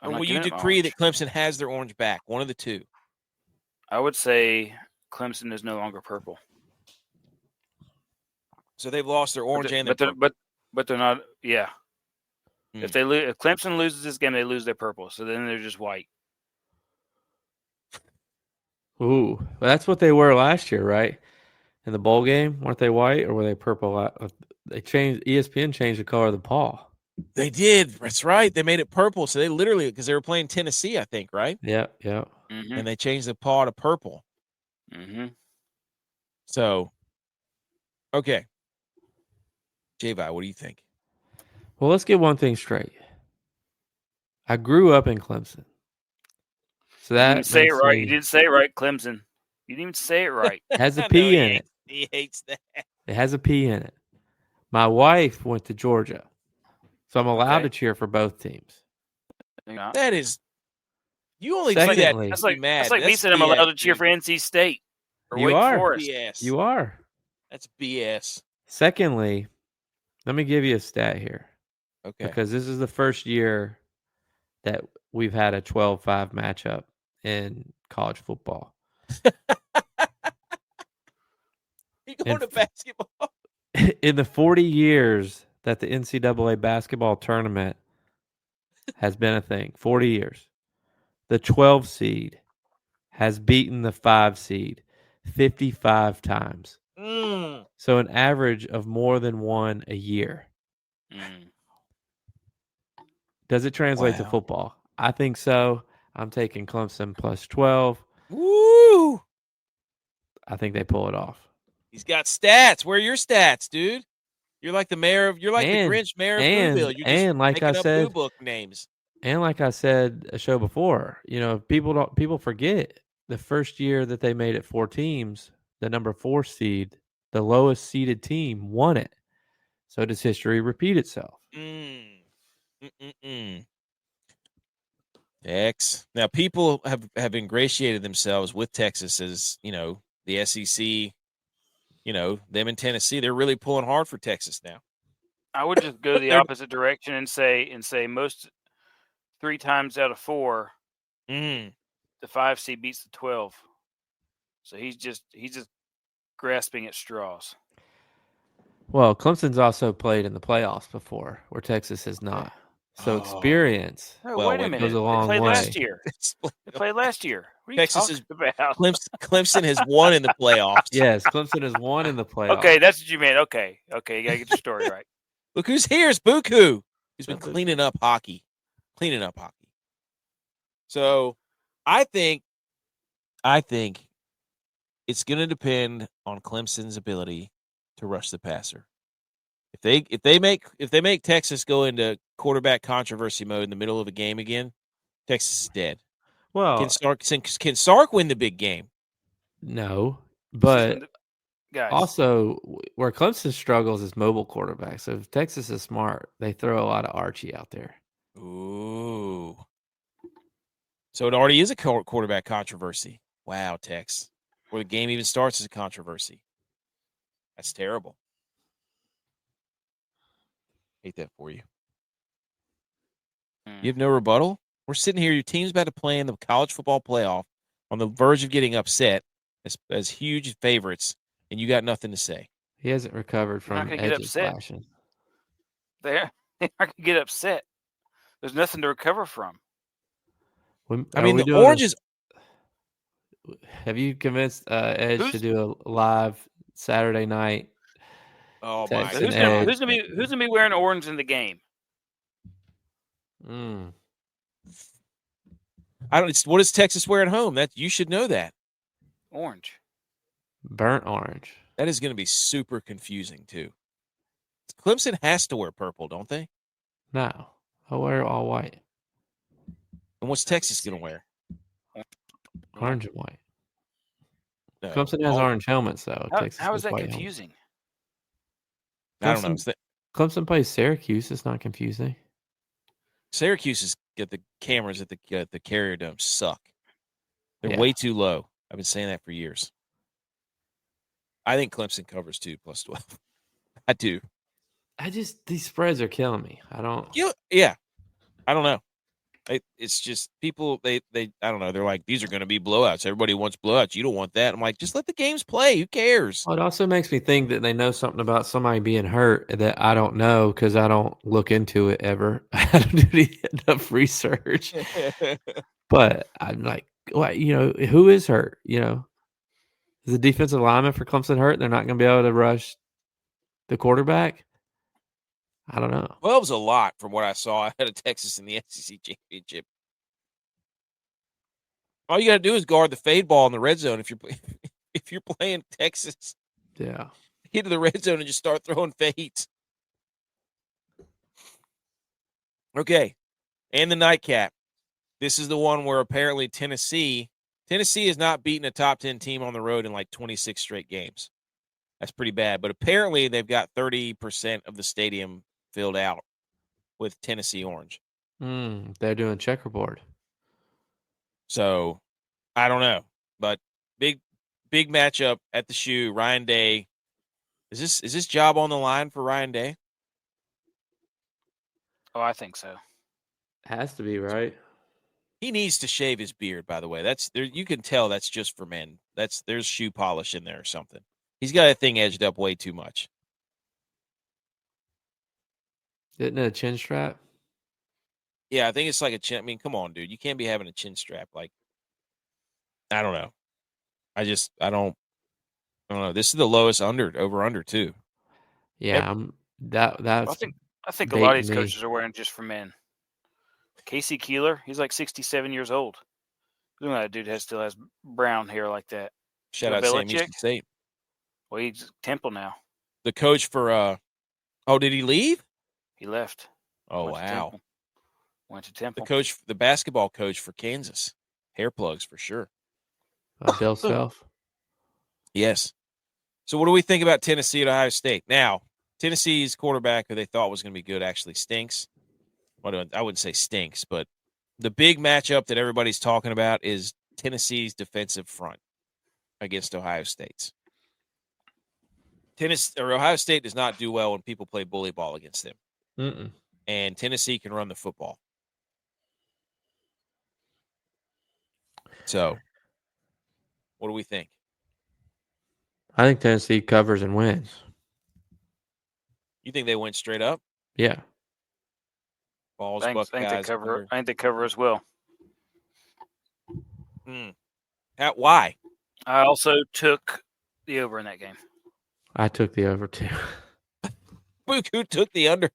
Or will you decree that Clemson has their orange back? One of the two. I would say Clemson is no longer purple. So they've lost their orange and their purple. But they're not. Yeah. If Clemson loses this game, they lose their purple. So then they're just white. Ooh, well, that's what they were last year, right? In the bowl game, weren't they white or were they purple? They changed. ESPN changed the color of the paw. They did. That's right. They made it purple. So they literally, because they were playing Tennessee, I think, right? Yeah. Mm-hmm. And they changed the paw to purple. Mm-hmm. So, okay. J-Vi, what do you think? Well, let's get one thing straight. I grew up in Clemson. So You that didn't say it makes right. You me didn't say it right, Clemson. You didn't even say it right. has a No, P in it. He hates that. It has a P in it. My wife went to Georgia. So I'm allowed to Okay. cheer for both teams. You're not. That is. You only do Secondly- that. That's To be like mad. that's like me That's saying I'm allowed to BS, cheer dude. for NC State or You Wake are. Forest. BS. You are. That's BS. Secondly, let me give you a stat here. Okay. Because this is the first year that we've had a 12-5 matchup in college football. You going to basketball? In the 40 years that the NCAA basketball tournament has been a thing, 40 years, the 12 seed has beaten the 5 seed 55 times. So an average of more than one a year. Mm. Does it translate to Wow. football? I think so. I'm taking Clemson plus 12. Woo! I think they pull it off. He's got stats. Where are your stats, dude? You're like the mayor of. You're like And- the Grinch mayor of and- Blueville. You're just and like making I up said- Blue Book names. And like I said a show before, people forget the first year that they made it 4 teams, the number 4 seed, the lowest seeded team won it. So does history repeat itself? X. Now people have ingratiated themselves with Texas as, the SEC, them in Tennessee. They're really pulling hard for Texas now. I would just go the opposite direction and say most 3 times out of 4, the 5 seed beats the 12. So he's just grasping at straws. Well, Clemson's also played in the playoffs before, where Texas has not. So experience. Oh, Well, wait a wait a minute. Goes a They long played way. last year. They played last year. What are you Texas talking about? Clemson has won in the playoffs. Yes, Clemson has won in the playoffs. Okay, that's what you meant. Okay, you gotta get your story right. Look who's here. It's Buku. He's been Buku. cleaning up hockey. So I think it's going to depend on Clemson's ability to rush the passer. If they make Texas go into quarterback controversy mode in the middle of a game again, Texas is dead. Well, Can Sark win the big game? no, but Guys, also where Clemson struggles is mobile quarterbacks. So if Texas is smart, they throw a lot of Archie out there. Ooh. So it already is a quarterback controversy. Wow, Tex. Before the game even starts, is a controversy. That's terrible. Hate that for you. You have no rebuttal? We're sitting here. Your team's about to play in the college football playoff on the verge of getting upset as huge favorites, and you got nothing to say. He hasn't recovered They're not from gonna get edges upset. flashing. they're not gonna get upset. There's nothing to recover from. The oranges. Have you convinced Edge to do a live Saturday night? Oh Text my! So and who's Edge. gonna be wearing orange in the game? What does Texas wear at home? That you should know that. Orange. Burnt orange. That is going to be super confusing too. Clemson has to wear purple, don't they? No, I'll wear all white. And what's Texas going to wear? Orange and white. No. Clemson has orange helmets, though. Texas How has is that white helmets. confusing? I don't know. Clemson plays Syracuse. It's not confusing. Syracuse has got the cameras at the Carrier Dome suck. They're way too low. I've been saying that for years. I think Clemson covers too, plus 12. I do. These spreads are killing me. I don't. Yeah. I don't know. It's just people. They. I don't know. They're like, these are going to be blowouts. Everybody wants blowouts. You don't want that. I'm like, just let the games play. Who cares? Well, it also makes me think that they know something about somebody being hurt that I don't know because I don't look into it ever. I don't do enough research. But I'm like, what? Who is hurt? Is the defensive lineman for Clemson hurt? They're not going to be able to rush the quarterback. I don't know. 12's a lot from what I saw out of Texas in the SEC championship. All you got to do is guard the fade ball in the red zone if you're playing Texas. Yeah. Get to the red zone and just start throwing fades. Okay. And the nightcap. This is the one where apparently Tennessee has not beaten a top 10 team on the road in like 26 straight games. That's pretty bad. But apparently they've got 30% of the stadium filled out with Tennessee orange. They're doing checkerboard. So I don't know. But big matchup at the shoe. Ryan Day. Is this job on the line for Ryan Day? Oh, I think so. Has to be, right? He needs to shave his beard, by the way. That's there. You can tell that's just for men. There's shoe polish in there or something. He's got that thing edged up way too much. Isn't it a chin strap? Yeah, I think it's like a chin. I mean, come on, dude. You can't be having a chin strap. Like, I don't know. I don't know. This is the lowest over under too. Yeah, that's. I think a lot of these baiting me. coaches are wearing just for men. Casey Keeler, he's like 67 years old. Look at that dude still has brown hair like that. Shout out Sam Houston State. Well, he's Temple now. The coach for did he leave? He left. Oh, wow. Went to Temple. The basketball coach for Kansas. Hair plugs for sure. Bill Self. Yes. So what do we think about Tennessee at Ohio State? Now, Tennessee's quarterback, who they thought was going to be good, actually stinks. Well, I wouldn't say stinks, but the big matchup that everybody's talking about is Tennessee's defensive front against Ohio State's. Ohio State does not do well when people play bully ball against them. Mm-mm. And Tennessee can run the football. So, what do we think? I think Tennessee covers and wins. You think they went straight up? Yeah. Balls, I think they cover. I think they cover as well. Why? I also took the over in that game. I took the over too. Who took the under?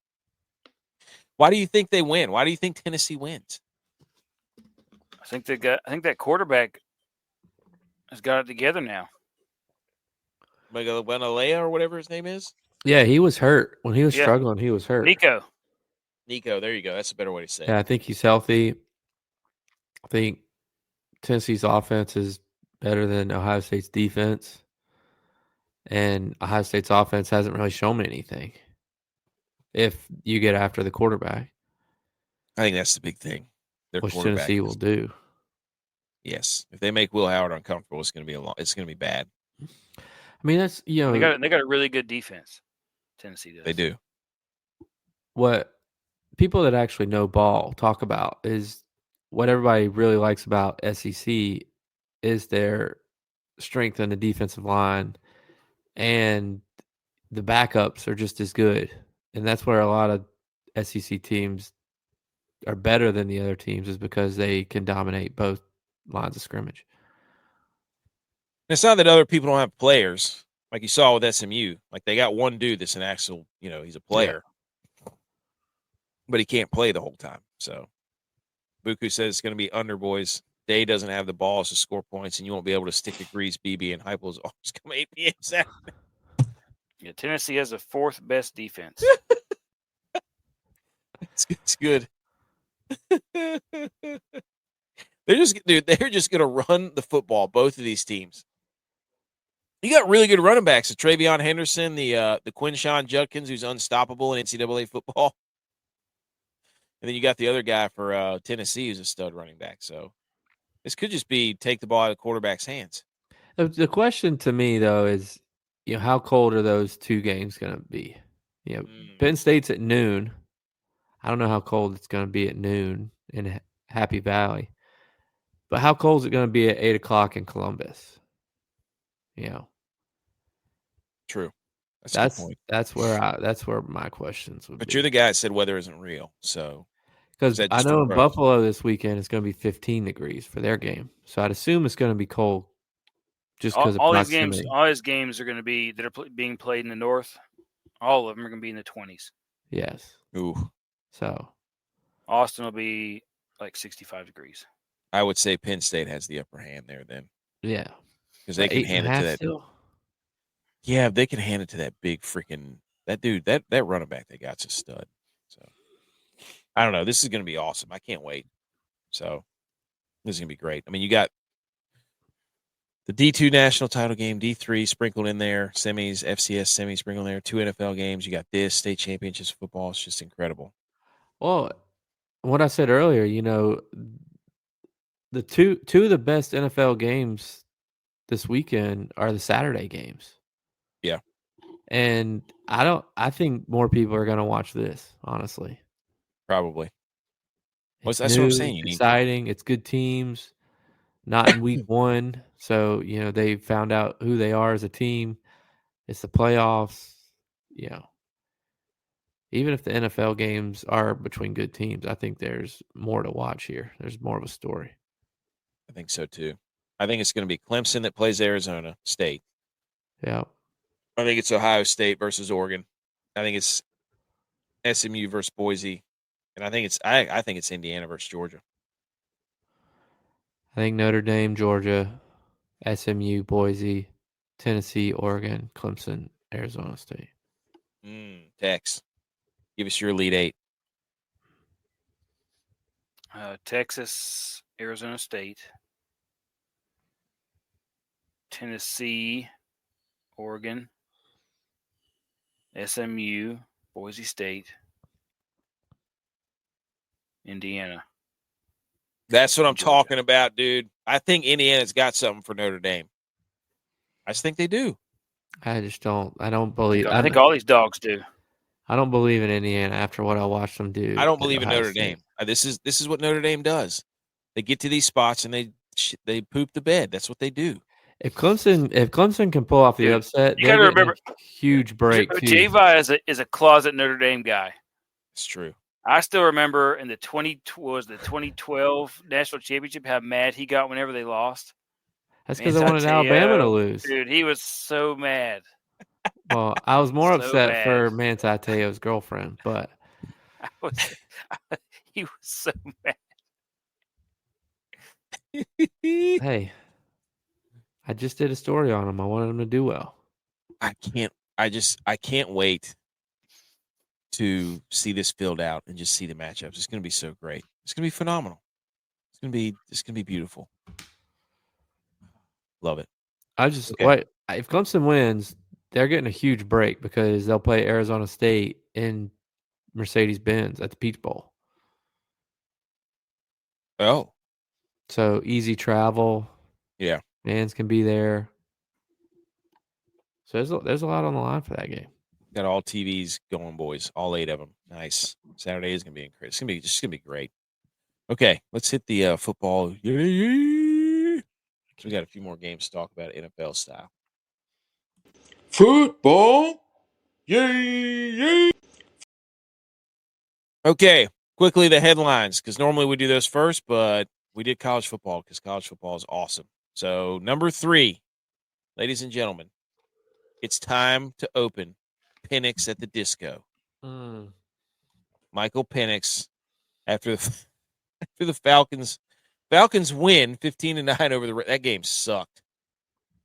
Why do you think they win? Why do you think Tennessee wins? I think that quarterback has got it together now. Megalea or whatever his name is? Yeah, he was hurt. When he was struggling, he was hurt. Nico, there you go. That's a better way to say it. Yeah, I think he's healthy. I think Tennessee's offense is better than Ohio State's defense. And Ohio State's offense hasn't really shown me anything if you get after the quarterback. I think that's the big thing. Which Tennessee will do. Yes. If they make Will Howard uncomfortable, it's going to be bad. I mean, that's, they got a really good defense. Tennessee does. They do. What people that actually know ball talk about is what everybody really likes about SEC is their strength in the defensive line, and the backups are just as good. And that's where a lot of SEC teams are better than the other teams, is because they can dominate both lines of scrimmage. It's not that other people don't have players, like you saw with SMU. Like, they got one dude that's an actual, he's a player. Yeah. But he can't play the whole time. So, Buku says it's going to be under, boys. Day doesn't have the balls to score points, and you won't be able to stick a grease BB in Heupel's arms come 8 p.m. Saturday. Yeah, Tennessee has the fourth best defense. It's good. They're just going to run the football, both of these teams. You got really good running backs. The Travion Henderson, the Quinshawn Judkins, who's unstoppable in NCAA football. And then you got the other guy for Tennessee, who's a stud running back. So this could just be take the ball out of the quarterback's hands. The question to me, though, is, how cold are those two games going to be? Penn State's at noon. I don't know how cold it's going to be at noon in Happy Valley. But how cold is it going to be at 8 o'clock in Columbus? True. That's a good point. That's where my questions would be. But you're the guy that said weather isn't real, so because I know in Buffalo this weekend it's going to be 15 degrees for their game, so I'd assume it's going to be cold. Just because all these games are going to be that are being played in the north. All of them are going to be in the 20s. Yes. Ooh. So Austin will be like 65 degrees. I would say Penn State has the upper hand there then. Yeah. Because they can hand it to that. Still? Yeah, they can hand it to that big freaking that dude. That running back they got's a stud. So I don't know. This is going to be awesome. I can't wait. So this is going to be great. I mean, you got the D2 national title game, D3 sprinkled in there, semis, FCS semis sprinkled in there, 2 NFL games. You got this state championships football. It's just incredible. Well, what I said earlier, the two of the best NFL games this weekend are the Saturday games. Yeah. And I think more people are going to watch this, honestly. Probably. It's That's what I'm saying. You need exciting. It's good teams, not in week one. So, they found out who they are as a team. It's the playoffs. Even if the NFL games are between good teams, I think there's more to watch here. There's more of a story. I think so too. I think it's going to be Clemson that plays Arizona State. Yeah. I think it's Ohio State versus Oregon. I think it's SMU versus Boise, and I think it's Indiana versus Georgia. I think Notre Dame, Georgia, SMU, Boise, Tennessee, Oregon, Clemson, Arizona State. Tex, give us your Elite Eight. Texas, Arizona State, Tennessee, Oregon, SMU, Boise State, Indiana. That's what I'm Georgia. talking about, dude. I think Indiana's got something for Notre Dame. I just think they do. I don't believe. I think all these dogs do. I don't believe in Indiana after what I watched them do. I don't believe in Ohio Notre State. Dame. This is what Notre Dame does. They get to these spots and they poop the bed. That's what they do. If Clemson can pull off the upset, you got to remember a huge break. Javi is a closet Notre Dame guy. It's true. I still remember in the 2012 national championship how mad he got whenever they lost. That's because they wanted Alabama to lose. Dude, he was so mad. Well, I was more upset for Manti Te'o's girlfriend, but he was so mad. Hey, I just did a story on him. I wanted him to do well. I can't wait to see this filled out and just see the matchups. It's going to be so great. It's going to be phenomenal. It's going to be beautiful. Love it. Wait. If Clemson wins, they're getting a huge break because they'll play Arizona State in Mercedes-Benz at the Peach Bowl. Oh. So easy travel. Yeah. Fans can be there. So there's a lot on the line for that game. Got all TVs going, boys. All 8 of them. Nice. Saturday is going to be incredible. It's going to be great. Okay, let's hit the football. Yeah. So we got a few more games to talk about NFL style. Football. Yay. Okay, quickly the headlines, because normally we do those first, but we did college football because college football is awesome. So number 3, ladies and gentlemen, it's time to open Penix at the disco. Michael Penix, after the Falcons win 15-9 over that game sucked.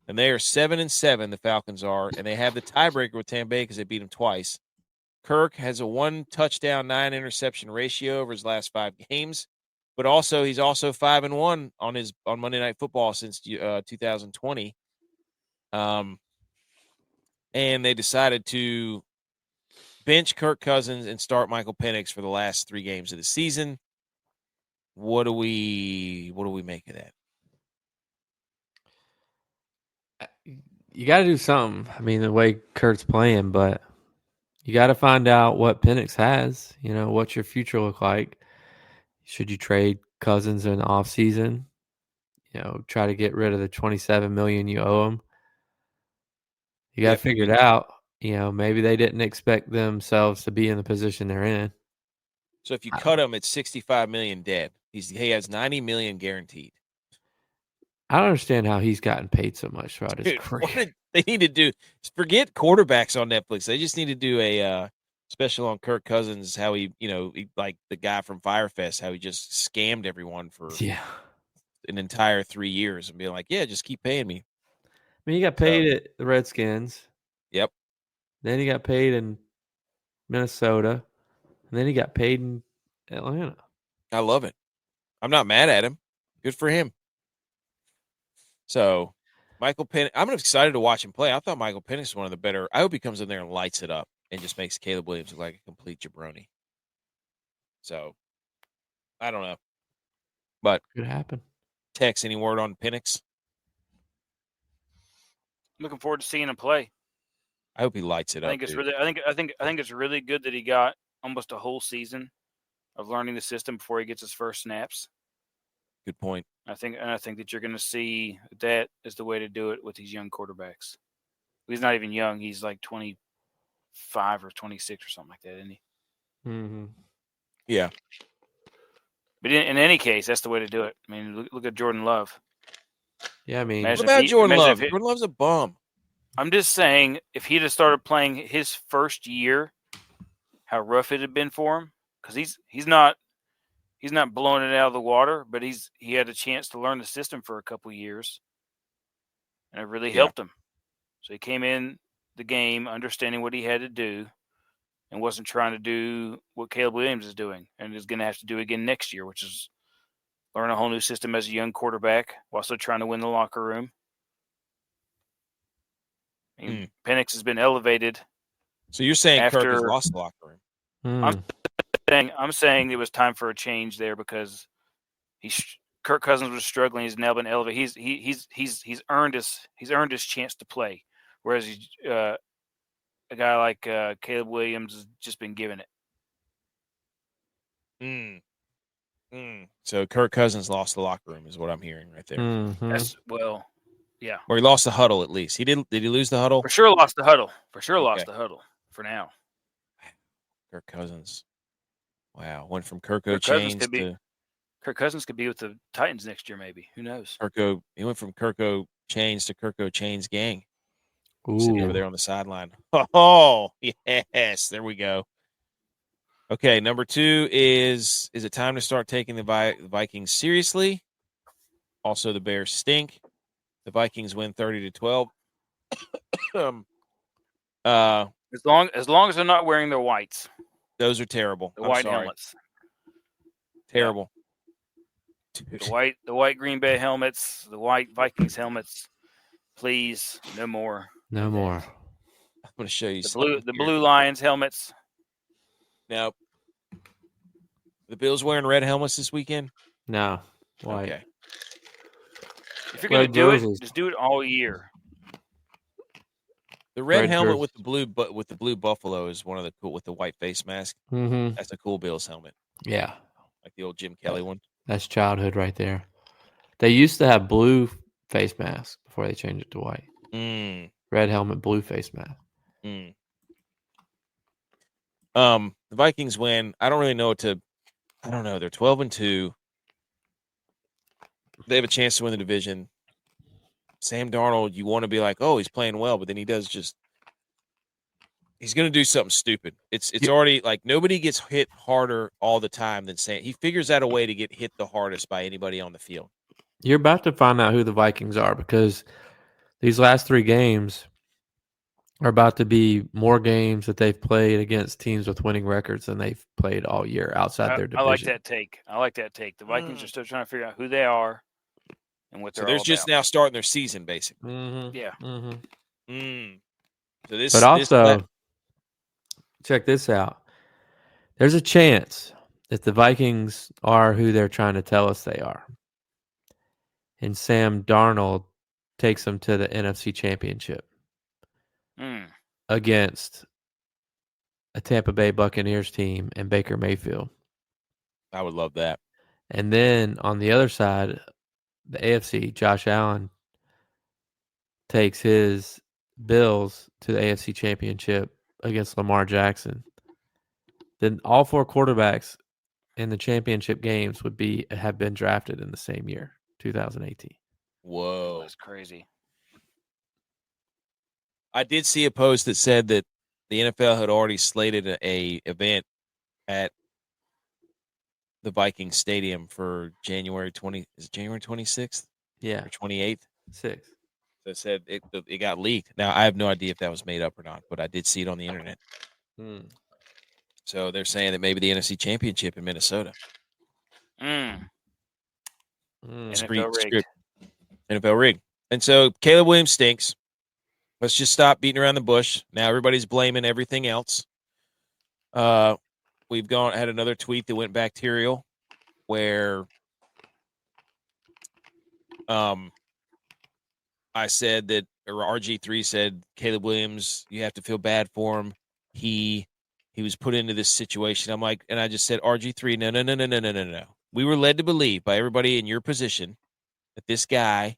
And they are 7-7, the Falcons are, and they have the tiebreaker with Tampa Bay because they beat them twice. Kirk has a 1-touchdown, 9-interception ratio over his last 5 games, but he's also 5-1 on Monday Night Football since 2020. And they decided to bench Kirk Cousins and start Michael Penix for the last 3 games of the season. What do we make of that? You got to do something. I mean, the way Kurt's playing, but you got to find out what Penix has. What's your future look like? Should you trade Cousins in the offseason? Try to get rid of the $27 million you owe him. You got to figure it out. Maybe they didn't expect themselves to be in the position they're in. So if you cut him, it's $65 million dead. He has $90 million guaranteed. I don't understand how he's gotten paid so much throughout his career. What they need to do is forget quarterbacks on Netflix. They just need to do a special on Kirk Cousins, how he like the guy from Firefest, how he just scammed everyone for an entire 3 years and being like, yeah, just keep paying me. I mean, he got paid at the Redskins. Yep. Then he got paid in Minnesota. And then he got paid in Atlanta. I love it. I'm not mad at him. Good for him. So, Michael Penix, I'm excited to watch him play. I thought Michael Penix was one of the better. I hope he comes in there and lights it up and just makes Caleb Williams look like a complete jabroni. So, I don't know. But Could happen. Tex, any word on Penix? Looking forward to seeing him play. I hope he lights it I up. think it's dude. really. I think it's really good that he got almost a whole season of learning the system before he gets his first snaps. Good point. I think that you're going to see that is the way to do it with these young quarterbacks. He's not even young. He's like 25 or 26 or something like that, isn't he? Mm-hmm. Yeah. But in any case, that's the way to do it. I mean, look at Jordan Love. Yeah, I mean, Imagine What about Jordan Love? if he- Jordan Love's a bum. I'm just saying, if he'd have started playing his first year, how rough it had been for him. Because he's not blowing it out of the water, but he had a chance to learn the system for a couple years, and it really helped him. So he came in the game understanding what he had to do, and wasn't trying to do what Caleb Williams is doing, and is going to have to do again next year, which is learn a whole new system as a young quarterback while still trying to win the locker room. I mean, Penix has been elevated. So you're saying Kirk has after- lost the locker room? I'm saying it was time for a change there because Kirk Cousins was struggling. He's now been elevated. He's earned his chance to play, whereas a guy like Caleb Williams has just been given it. So Kirk Cousins lost the locker room, is what I'm hearing right there. Mm-hmm. Yeah. Or he lost the huddle at least. Did he lose the huddle? For sure lost the huddle. Lost Okay. the huddle for now. Kirk Cousins. Wow. Went from Kirk Cousins Chains could be- to Kirk Cousins could be with the Titans next year, maybe. Who knows? He went from Kirk Chains to Kirk Chains gang. Sitting over there on the sideline. Oh, yes. There we go. Okay, number 2 is it time to start taking the Vikings seriously? Also, the Bears stink. The Vikings win 30-12. As long as they're not wearing their whites, Those are terrible. the I'm white sorry. helmets, Terrible. Dude. the white Green Bay helmets, the white Vikings helmets. Please, no more. No more. I'm going to show you The blue Lions helmets. Now, the Bills wearing red helmets this weekend? No. White. Okay. If you're going to Red do it, jerseys. just do it all year. The red Red helmet jerseys. with the blue buffalo is one of the cool with the white face mask. Mm-hmm. That's a cool Bills helmet, Yeah. like the old Jim Kelly one. That's childhood right there. They used to have blue face masks before they changed it to white. Red helmet, blue face mask. The Vikings win. I don't really know I don't know. They're 12-2. They have a chance to win the division. Sam Darnold, you want to be like, oh, he's playing well, but then he's going to do something stupid. It's already like nobody gets hit harder all the time than Sam. He figures out a way to get hit the hardest by anybody on the field. You're about to find out who the Vikings are because these last 3 games are about to be more games that they've played against teams with winning records than they've played all year outside their division. I like that take. The Vikings are still trying to figure out who they are and what they're So they're all just about. now starting their season, basically. Mm-hmm. Yeah. Mm-hmm. So this, But also, check this out. There's a chance that the Vikings are who they're trying to tell us they are. And Sam Darnold takes them to the NFC Championship against a Tampa Bay Buccaneers team and Baker Mayfield. I would love that. And then on the other side, the AFC, Josh Allen takes his Bills to the AFC Championship against Lamar Jackson. Then all 4 quarterbacks in the championship games would have been drafted in the same year, 2018. Whoa. That's crazy. I did see a post that said that the NFL had already slated a event at the Vikings Stadium for January 26th? Yeah. Or 28th? 6. So it said it got leaked. Now, I have no idea if that was made up or not, but I did see it on the internet. So they're saying that maybe the NFC Championship in Minnesota. NFL rigged. NFL rigged. And so Caleb Williams stinks. Let's just stop beating around the bush. Now everybody's blaming everything else. We've had another tweet that went bacterial where I said that, or RG3 said, Caleb Williams, you have to feel bad for him. He was put into this situation. I'm like, and I just said, RG3, no. We were led to believe by everybody in your position that this guy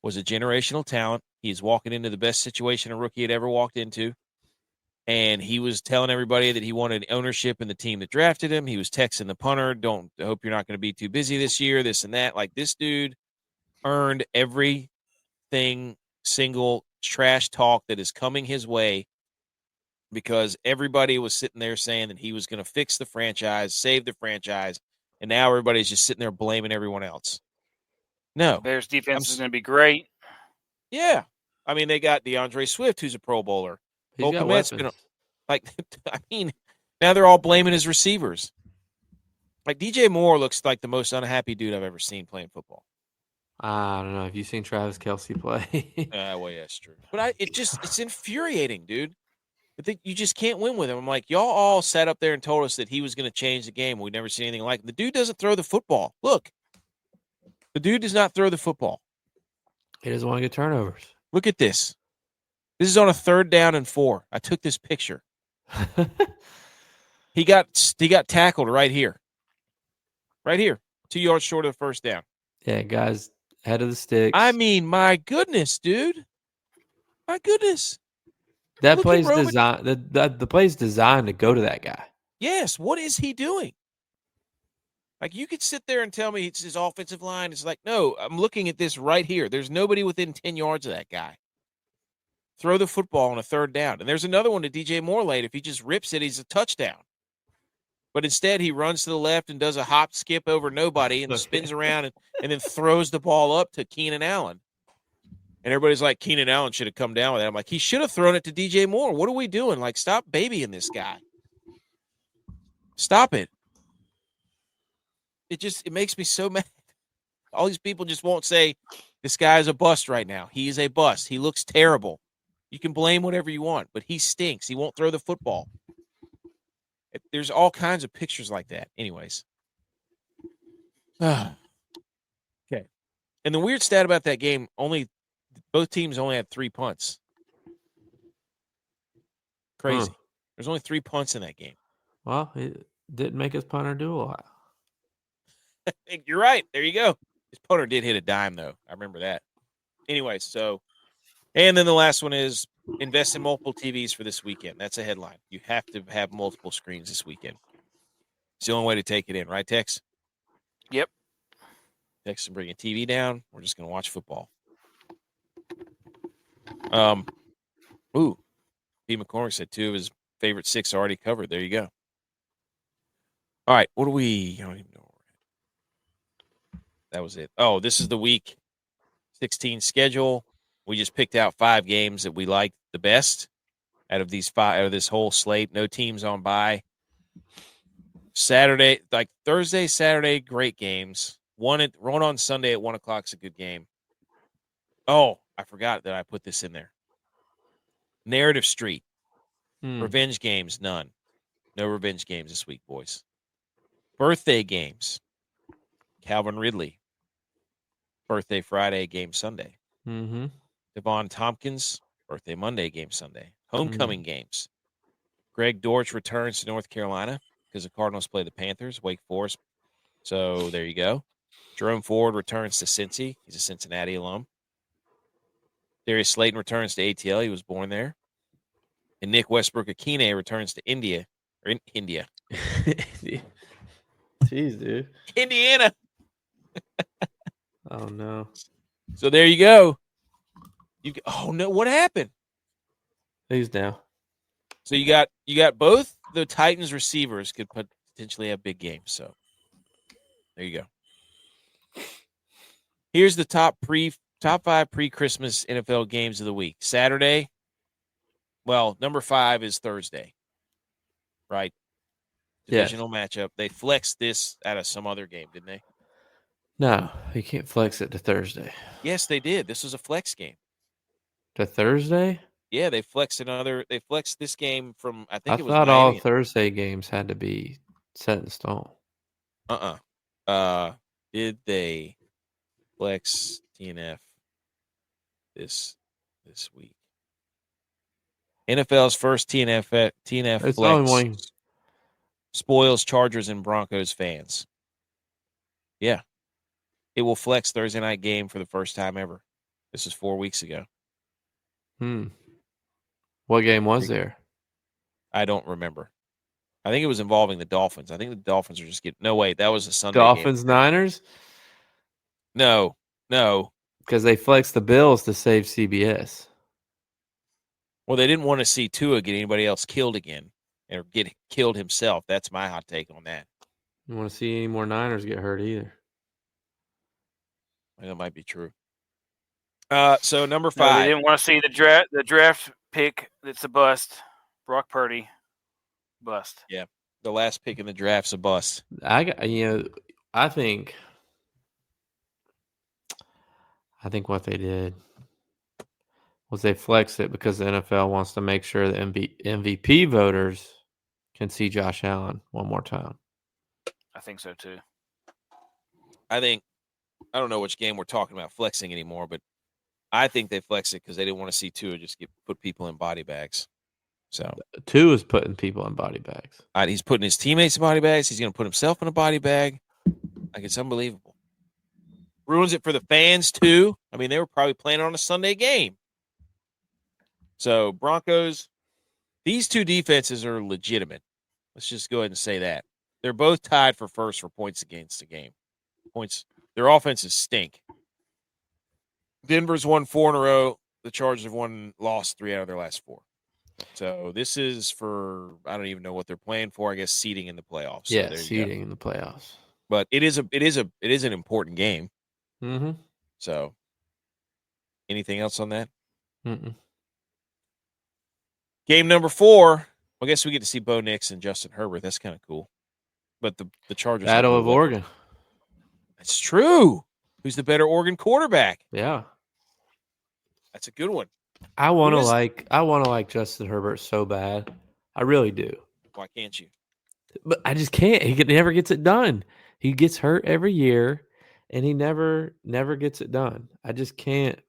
was a generational talent. He's walking into the best situation a rookie had ever walked into. And he was telling everybody that he wanted ownership in the team that drafted him. He was texting the punter, I hope you're not going to be too busy this year, this and that. Like, this dude earned everything, single trash talk that is coming his way, because everybody was sitting there saying that he was going to fix the franchise, save the franchise, and now everybody's just sitting there blaming everyone else. No. Bears defense is going to be great. Yeah. I mean, they got DeAndre Swift, who's a Pro Bowler. He's got weapons. Now they're all blaming his receivers. Like, DJ Moore looks like the most unhappy dude I've ever seen playing football. I don't know. Have you seen Travis Kelce play? Well, yeah, it's true. But it's infuriating, dude. I think you just can't win with him. I'm like, y'all all sat up there and told us that he was going to change the game. We've never seen anything like it. The dude doesn't throw the football. Look, the dude does not throw the football. He doesn't want to get turnovers. Look at this. This is on a 3rd down and 4. I took this picture. He got tackled right here. Right here. 2 yards short of the first down. Yeah, guys, head of the sticks. I mean, my goodness, dude. My goodness. That play's designed. The play's designed to go to that guy. Yes. What is he doing? Like, you could sit there and tell me it's his offensive line. It's like, no, I'm looking at this right here. There's nobody within 10 yards of that guy. Throw the football on a 3rd down. And there's another one to DJ Moore late. If he just rips it, he's a touchdown. But instead, he runs to the left and does a hop skip over nobody and spins around and then throws the ball up to Keenan Allen. And everybody's like, Keenan Allen should have come down with that. I'm like, he should have thrown it to DJ Moore. What are we doing? Like, stop babying this guy. Stop it. It makes me so mad. All these people just won't say, this guy's a bust right now. He is a bust. He looks terrible. You can blame whatever you want, but he stinks. He won't throw the football. There's all kinds of pictures like that. Anyways. Okay. And the weird stat about that game, both teams only had 3 punts. Crazy. There's only 3 punts in that game. Well, it didn't make his punter do a lot. You're right. There you go. His punter did hit a dime, though. I remember that. Anyways, and then the last one is invest in multiple TVs for this weekend. That's a headline. You have to have multiple screens this weekend. It's the only way to take it in, right, Tex? Yep. Tex and bring a TV down. We're just going to watch football. P. McCormick said 2 of his favorite 6 already covered. There you go. All right. I don't even know. That was it. Oh, this is the week 16 schedule. We just picked out 5 games that we liked the best out of these 5, out of this whole slate. No teams on bye. Saturday, like Thursday, Saturday, great games. One on Sunday at 1:00 is a good game. Oh, I forgot that I put this in there. Narrative Street. Revenge games, none. No revenge games this week, boys. Birthday games. Calvin Ridley. Birthday Friday, game Sunday. Mm-hmm. Devon Tompkins, birthday Monday, game Sunday. Homecoming games. Greg Dortch returns to North Carolina because the Cardinals play the Panthers, Wake Forest. So there you go. Jerome Ford returns to Cincy. He's a Cincinnati alum. Darius Slayton returns to ATL. He was born there. And Nick Westbrook-Akine returns to India. Jeez, dude. Indiana. Oh, no. So there you go. Oh, no. What happened? Who's now? So you got both the Titans receivers could potentially have big games. So there you go. Here's the top 5 pre-Christmas NFL games of the week. Saturday. Well, number 5 is Thursday. Right? divisional matchup. They flexed this out of some other game, didn't they? No, you can't flex it to Thursday. Yes, they did. This was a flex game. To Thursday? Yeah, they flexed this game from I I think it was thought all Miami. Thursday games had to be set in stone. Did they flex TNF this week? NFL's first TNF It's flex only one. spoils Chargers and Broncos fans. Yeah. It will flex Thursday night game for the first time ever. This is 4 weeks ago. What game was there? I don't remember. I think it was involving the Dolphins. I think the Dolphins are just getting. No, wait, that was a Sunday Dolphins game. Niners? No. Because they flexed the Bills to save CBS. Well, they didn't want to see Tua get anybody else killed again or get killed himself. That's my hot take on that. You want to see any more Niners get hurt either. That might be true. So number 5. No, they didn't want to see the draft pick that's a bust. Brock Purdy, bust. Yeah, the last pick in the draft's a bust. I think what they did was they flexed it because the NFL wants to make sure the MVP voters can see Josh Allen one more time. I think so too. I don't know which game we're talking about flexing anymore, but I think they flex it because they didn't want to see Tua just put people in body bags. So Tua is putting people in body bags. He's putting his teammates in body bags. He's going to put himself in a body bag. Like, it's unbelievable. Ruins it for the fans too. I mean, they were probably playing on a Sunday game. So Broncos, these two defenses are legitimate. Let's just go ahead and say that. They're both tied for first for points against the game. Their offenses stink. Denver's won 4 in a row. The Chargers have lost 3 out of their last 4. So this is for, I don't even know what they're playing for. I guess seeding in the playoffs. Yeah, seeding in the playoffs. But it is an important game. Mm-hmm. So, anything else on that? Mm-mm. Game number 4. I guess we get to see Bo Nix and Justin Herbert. That's kind of cool. But the Chargers. Battle of Oregon. That's true. Who's the better Oregon quarterback? Yeah, that's a good one. I want to like Justin Herbert so bad. I really do. Why can't you? But I just can't. He never gets it done. He gets hurt every year, and he never gets it done. I just can't.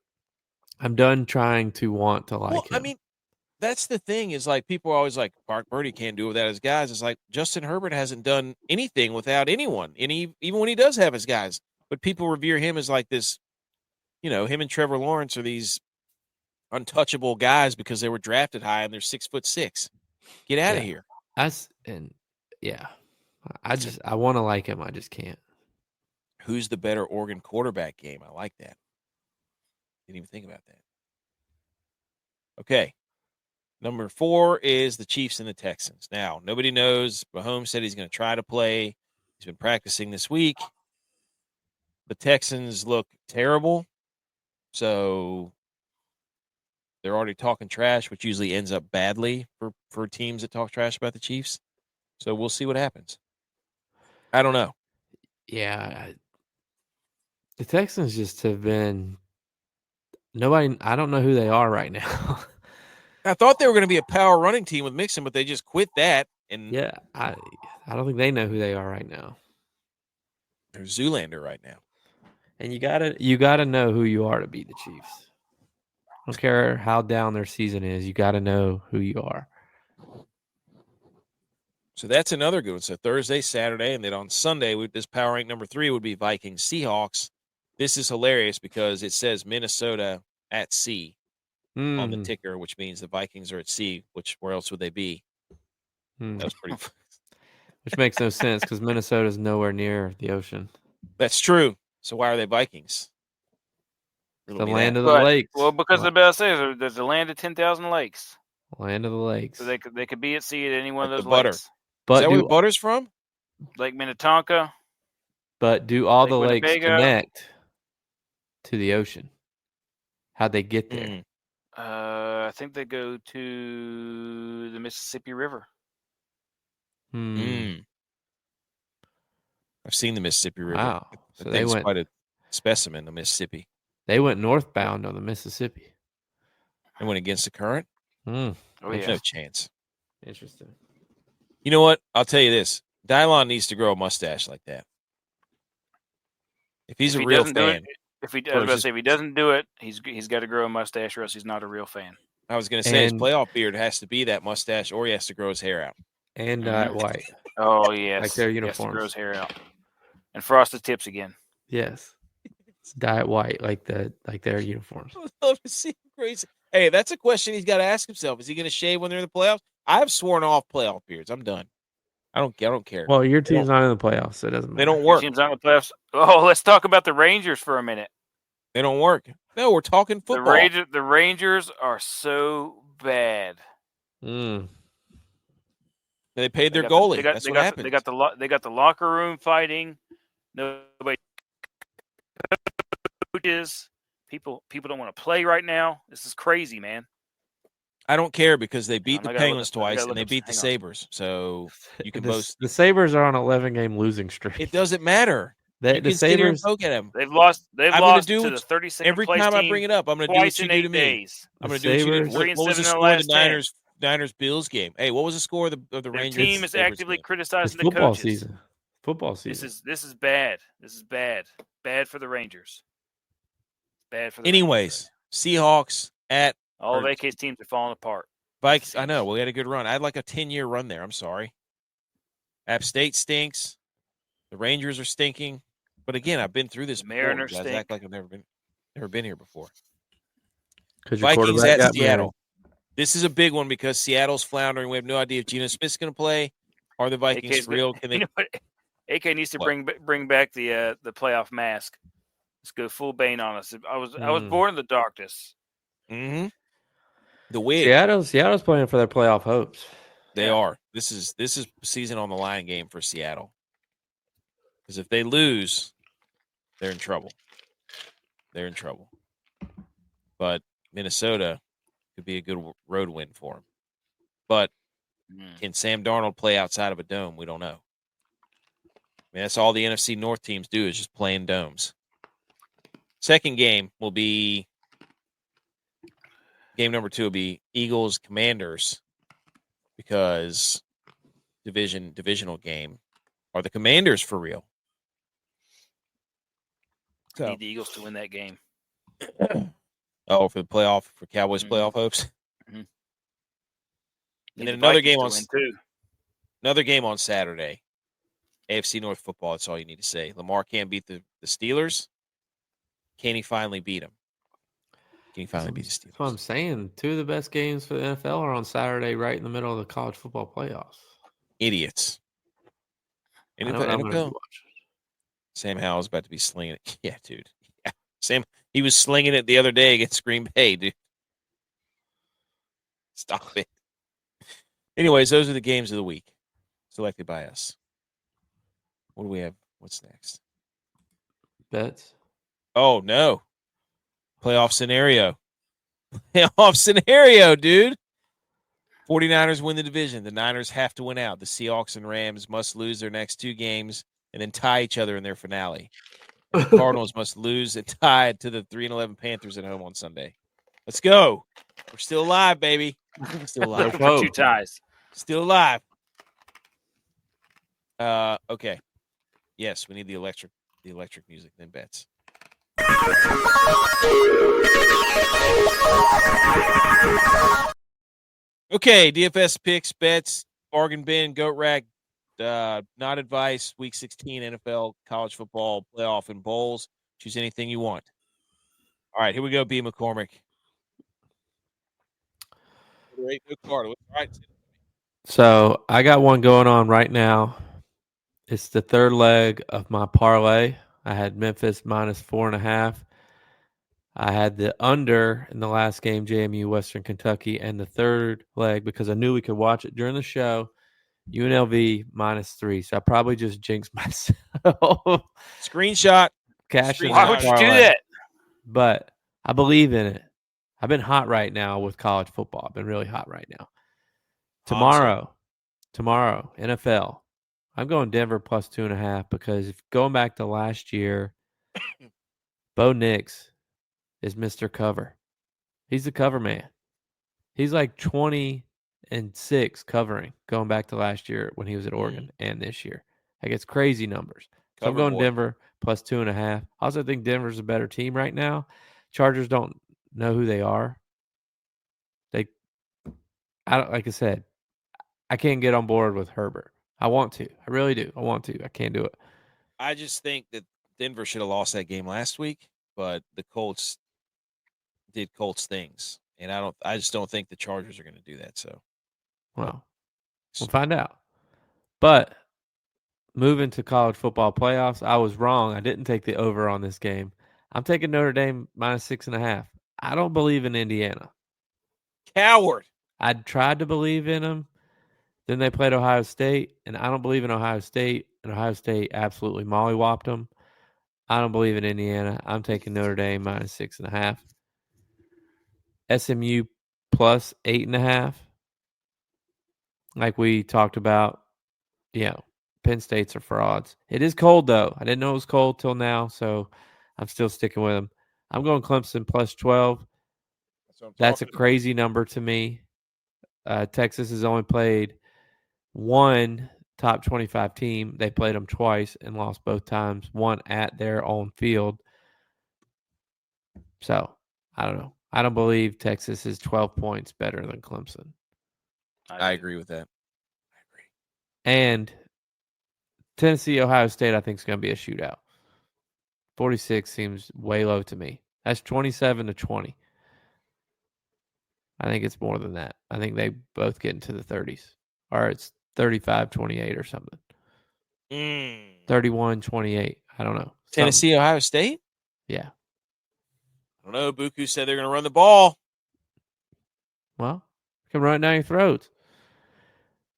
I'm done trying to want to like him. I mean, that's the thing is, like, people are always like, Brock Purdy can't do it without his guys. It's like Justin Herbert hasn't done anything without anyone, and even when he does have his guys. But people revere him as like this, him and Trevor Lawrence are these untouchable guys because they were drafted high and they're 6'6". Get out of here. I want to like him. I just can't. Who's the better Oregon quarterback game? I like that. Didn't even think about that. Okay. Number 4 is the Chiefs and the Texans. Now, nobody knows. Mahomes said he's going to try to play. He's been practicing this week. The Texans look terrible. So they're already talking trash, which usually ends up badly for teams that talk trash about the Chiefs. So we'll see what happens. I don't know. Yeah. The Texans just have been nobody. I don't know who they are right now. I thought they were going to be a power running team with Mixon, but they just quit that. And yeah, I don't think they know who they are right now. They're Zoolander right now. And you gotta know who you are to beat the Chiefs. I don't care how down their season is. You got to know who you are. So that's another good one. So Thursday, Saturday, and then on Sunday, this power rank number 3 would be Vikings Seahawks. This is hilarious because it says Minnesota at sea on the ticker, which means the Vikings are at sea. Where else would they be? That was pretty. Which makes no sense because Minnesota's nowhere near the ocean. That's true. So why are they Vikings? The land of the lakes. Well, because the best is there's a land of 10,000 lakes. Land of the lakes. So they could be at sea at any one of those butter. lakes. But is that where the butter's from? Lake Minnetonka. But do all the lakes Winnebago connect to the ocean? How'd they get there? I think they go to the Mississippi River. I've seen the Mississippi River. Wow. I So think they it's went quite a specimen, the Mississippi. northbound on the Mississippi. And went against the current. Mm, Oh There's yeah. no chance. interesting. You know what? I'll tell you this. Dylon needs to grow a mustache like that. If he's If a he real doesn't do it, fan. I was about to versus- say, if he doesn't do it, he's got to grow a mustache, or else he's not a real fan. I was going to say his And- playoff beard has to be that mustache, or he has to grow his hair out. And Mhm. white. Oh yes, Like their He has to grow uniforms. his hair out and frost the tips again. Yes. Dyed white, like their uniforms. I would love to see him crazy. Hey, that's a question he's got to ask himself. Is he going to shave when they're in the playoffs? I've sworn off playoff beards. I'm done. I don't care. Well, your They don't- team's not in the playoffs, so it doesn't matter. They don't Your work. team's not in the playoffs. Oh, let's talk about the Rangers for a minute. They don't work. No, we're talking football. The Rangers are so bad. Mm. They paid their They got the- goalie. they got- That's they what got happened. They got the locker room fighting. Nobody coaches. People don't want to play right now. This is crazy, man. I don't care because they beat I the gotta look Penguins up- I gotta twice look and they up- beat the hang on. Sabres. So you can boast. The Sabres are on an 11-game losing streak. It doesn't matter. The You can sit here and Sabres. poke at them. They've lost. They've I'm gonna lost do to what- the 32nd Every place time I team bring it up, I'm going to do twice what you in do 8 to me. days. I'm going The to do what you did. Sabres- What 3 and was the 7 in the score of the last 10. Niners Bills game? Hey, what was the score of the Their Rangers? team is Sabres actively game? It's criticizing the football coaches. season. Football season. This is bad. This is bad. Bad for the Rangers. Bad for the Anyways, Seahawks at All of AK's teams are falling apart. Vikes. I know. We had a good run. I had like a 10-year run there. I'm sorry. App State stinks. The Rangers are stinking. But again, I've been through this The before. Mariners You guys stink. act like I've never been here before. Because your Vikings quarterback at got Seattle. This is a big one because Seattle's floundering. We have no idea if Geno Smith's going to play. Are the Vikings AK's for real? Can they? You know what? AK needs to What? bring back the playoff mask. Let's go full Bane on us. I was Mm. born in the darkness. Mm-hmm. The wig. Seattle's playing for their playoff hopes. They Yeah. are. This is season on the line game for Seattle. Because if they lose, they're in trouble. They're in trouble. But Minnesota could be a good road win for them. But can Sam Darnold play outside of a dome? We don't know. I mean, that's all the NFC North teams do is just play in domes. Second game will be game number 2 will be Eagles Commanders because divisional game. Are the Commanders for real? I need the Eagles to win that game. Oh, for the playoff, for Cowboys Mhm. playoff hopes. Need And then the another Vikings game to on win, too. Another game on Saturday. AFC North football. That's all you need to say. Lamar can't beat the Steelers. Can he finally beat them? Can he finally beat the That's what I'm Steelers? saying. 2 of the best games for the NFL are on Saturday, right in the middle of the college football playoffs. Idiots. I know what I'm going to NFL. be watching. Sam Howell's about to be slinging it. Yeah, dude. Yeah. Sam, he was slinging it the other day against Green Bay, dude. Stop it. Anyways, those are the games of the week selected by us. What do we have? What's next? Bets. Oh, no. Playoff scenario. Playoff scenario, dude. 49ers win the division. The Niners have to win out. The Seahawks and Rams must lose their next 2 games and then tie each other in their finale. And the Cardinals must lose and tie to the 3-11 Panthers at home on Sunday. Let's go. We're still alive, baby. We're still alive. Looking for 2 ties. Still alive. Okay. Yes, we need the electric music, then bets. Okay, DFS picks, bets, bargain bin, goat rack, not advice, week 16 NFL, college football, playoff, and bowls. Choose anything you want. All right, here we go, B. McCormick. Great, good card. All right. So I got one going on right now. It's the third leg of my parlay. I had Memphis minus 4.5. I had the under in the last game, JMU Western Kentucky, and the third leg because I knew we could watch it during the show. UNLV minus 3. So I probably just jinxed myself. Screenshot. Cash in Why that would you do parlay. that? But I believe in it. I've been hot right now with college football. I've been really hot right now. Tomorrow, NFL. I'm going Denver plus 2.5 because if going back to last year, Bo Nix is Mr. Cover. He's the cover man. He's like 20-6 covering going back to last year when he was at Oregon and this year. Like, it's crazy numbers. So I'm going Denver plus 2.5. I also think Denver's a better team right now. Chargers don't know who they are. Like I said, I can't get on board with Herbert. I want to. I really do. I want to. I can't do it. I just think that Denver should have lost that game last week, but the Colts did Colts things, and I just don't think the Chargers are going to do that. So, Well, we'll find out. But moving to college football playoffs, I was wrong. I didn't take the over on this game. I'm taking Notre Dame minus 6.5. I don't believe in Indiana. coward. I tried to believe in them. Then they played Ohio State, and I don't believe in Ohio State. And Ohio State absolutely mollywopped them. I don't believe in Indiana. I'm taking Notre Dame minus 6.5. SMU plus 8.5. Like we talked about, Penn State's are frauds. It is cold, though. I didn't know it was cold till now, so I'm still sticking with them. I'm going Clemson plus 12. That's a crazy number to me. Texas has only played one top 25 team. They played them twice and lost both times, one at their own field. So, I don't know. I don't believe Texas is 12 points better than Clemson. I agree with that. I agree. And Tennessee, Ohio State, I think is going to be a shootout. 46 seems way low to me. That's 27-20. I think it's more than that. I think they both get into the 30s. Or it's 35-28 or something. 31-28. I don't know. Tennessee, Ohio State? Yeah. I don't know. Buku said they're going to run the ball. Well, come right down your throats.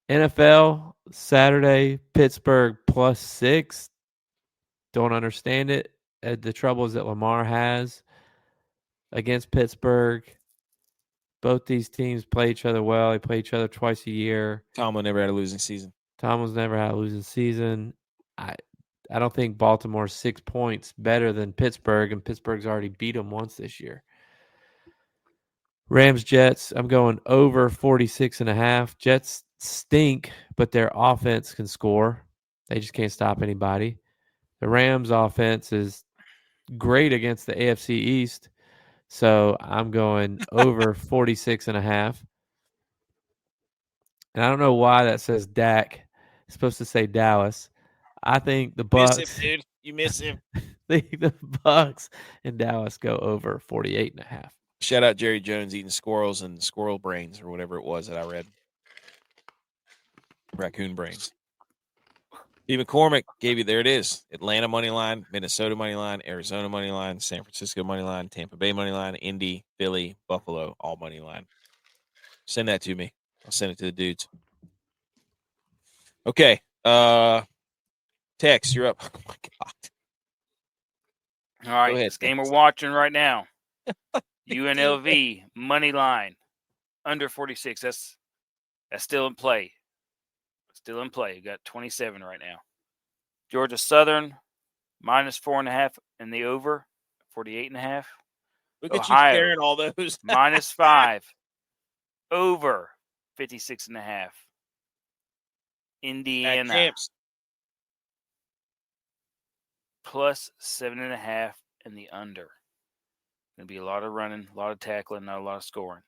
NFL, Saturday, Pittsburgh plus 6. Don't understand it. The troubles that Lamar has against Pittsburgh. Both these teams play each other well. They play each other twice a year. Tomlin never had a losing season. Tomlin's never had a losing season. I don't think Baltimore's 6 points better than Pittsburgh, and Pittsburgh's already beat them once this year. Rams, Jets, I'm going over 46.5. Jets stink, but their offense can score. They just can't stop anybody. The Rams' offense is great against the AFC East, so I'm going over 46.5. And I don't know why that says Dak. It's supposed to say Dallas. I think the Bucks. Miss him, dude. You miss him. The Bucks and Dallas go over 48.5. Shout out Jerry Jones eating squirrels and squirrel brains or whatever it was that I read. Raccoon brains. B. McCormick gave you, there it is. Atlanta money line, Minnesota money line, Arizona money line, San Francisco money line, Tampa Bay money line, Indy, Philly, Buffalo, all money line. Send that to me. I'll send it to the dudes. Okay. Tex, you're up. Oh my God. All right, ahead, this game Tex. we're watching right now. UNLV money line under 46. That's still in play. Still in play. You got 27 right now. Georgia Southern minus 4.5 in the over 48.5. Look at Ohio, you sharing all those. minus 5 over 56.5. Indiana Champs. plus 7.5 in the under. Going to be a lot of running, a lot of tackling, not a lot of scoring.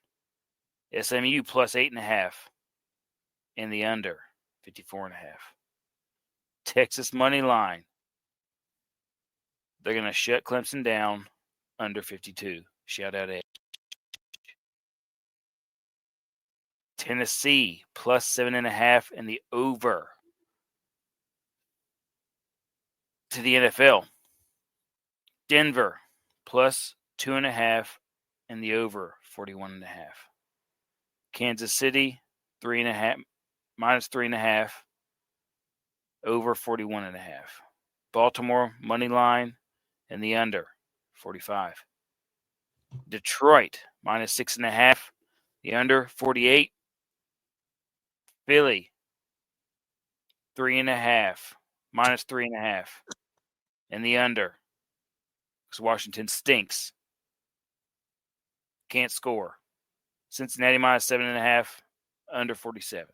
SMU plus 8.5 in the under, 54.5. Texas money line. They're going to shut Clemson down under 52. Shout out Edge. Tennessee plus 7.5 in the over. To the NFL. Denver plus 2.5 in the over, 41.5. Kansas City 3.5 minus 3.5 over 41.5. Baltimore money line and the under 45. Detroit minus 6.5, the under 48. Philly 3.5, -3.5, and the under. Because Washington stinks. Can't score. Cincinnati -7.5, under 47.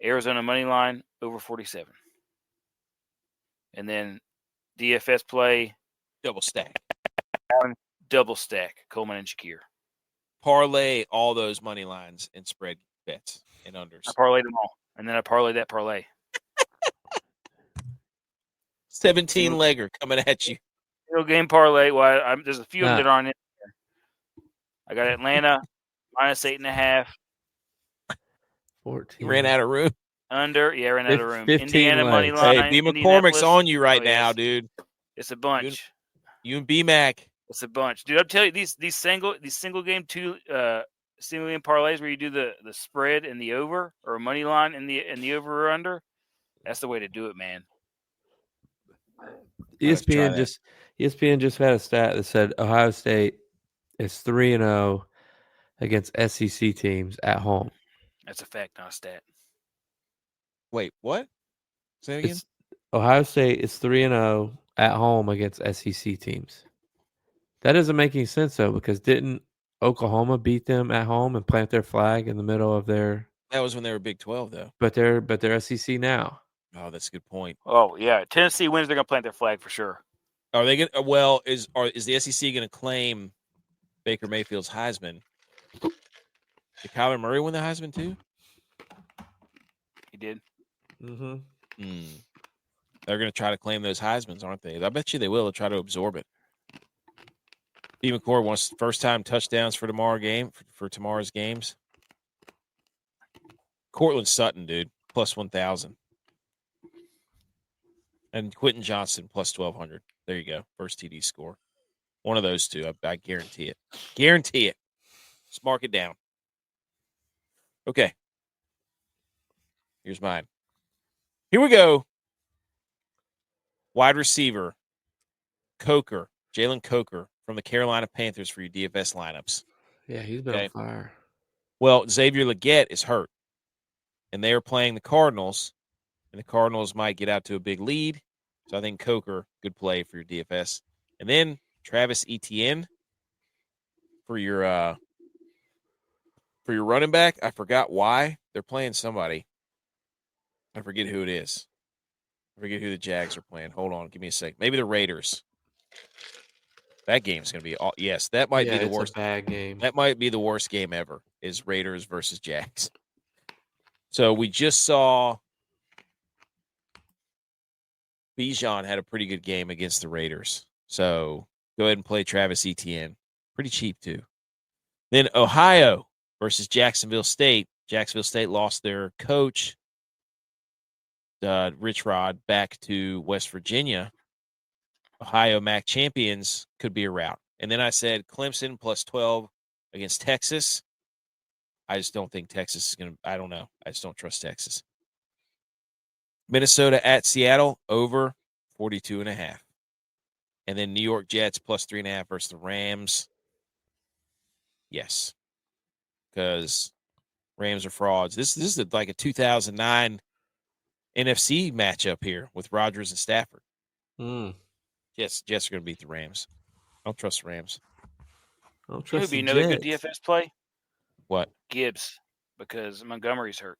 Arizona money line over 47. And then DFS play Double stack. double stack Coleman and Shakir. Parlay all those money lines and spread bets and unders. I parlayed them all, and then I parlayed that parlay. 17 legger coming at you. Single game parlay. Well, there's a few of them that aren't in there. I got Atlanta -8.5. 14. You ran out of room. Under, yeah, ran out of room. 15 Indiana money legs. line. Hey, B. McCormick's Indianapolis. on you right Oh, now, yes. dude. It's a bunch. You and B-Mac. It's a bunch, dude. I'm telling you, these single game single game parlays where you do the spread and the over or money line and the over or under. That's the way to do it, man. ESPN just had a stat that said Ohio State is 3-0 against SEC teams at home. That's a fact, not a stat. Wait, what? Say it again. It's, Ohio State is 3-0 at home against SEC teams. That doesn't make any sense though, because didn't Oklahoma beat them at home and plant their flag in the middle of their? That was when they were Big 12, though. But they're SEC now. Oh, that's a good point. Oh yeah, Tennessee wins. They're gonna plant their flag for sure. Are they going to? Well, is the SEC going to claim Baker Mayfield's Heisman? Did Kyler Murray win the Heisman too? He did. Mm-hmm. They're going to try to claim those Heismans, aren't they? I bet you they will. They'll try to absorb it. B. McCord wants first-time touchdowns for tomorrow's games. Cortland Sutton, dude, plus 1,000. And Quentin Johnson, plus 1,200. There you go. First TD score. One of those two. I guarantee it. Guarantee it. Just mark it down. Okay. Here's mine. Here we go. Wide receiver, Jalen Coker from the Carolina Panthers for your DFS lineups. Yeah, he's been on fire. Well, Xavier Legette is hurt, and they are playing the Cardinals, and the Cardinals might get out to a big lead. So I think Coker, good play for your DFS. And then Travis Etienne for your running back. I forgot why. They're playing somebody. I forget who it is. I forget who the Jags are playing. Hold on. Give me a sec. Maybe the Raiders. That game's going to be – yes, that might be the worst. It's a bad game. That might be the worst game ever is Raiders versus Jags. So we just saw Bijan had a pretty good game against the Raiders. So go ahead and play Travis Etienne. Pretty cheap, too. Then Ohio versus Jacksonville State. Jacksonville State lost their coach, Rich Rod, back to West Virginia. Ohio MAC champions could be a route. And then I said Clemson plus 12 against Texas. I just don't think Texas is going to – I don't know. I just don't trust Texas. Minnesota at Seattle, over 42.5. And then New York Jets plus 3.5 versus the Rams. Yes. Because Rams are frauds. This is like a 2009 NFC matchup here with Rodgers and Stafford. Jets are going to beat the Rams. I don't trust the Rams. I don't trust the another good Jets. DFS play? What? Gibbs, because Montgomery's hurt.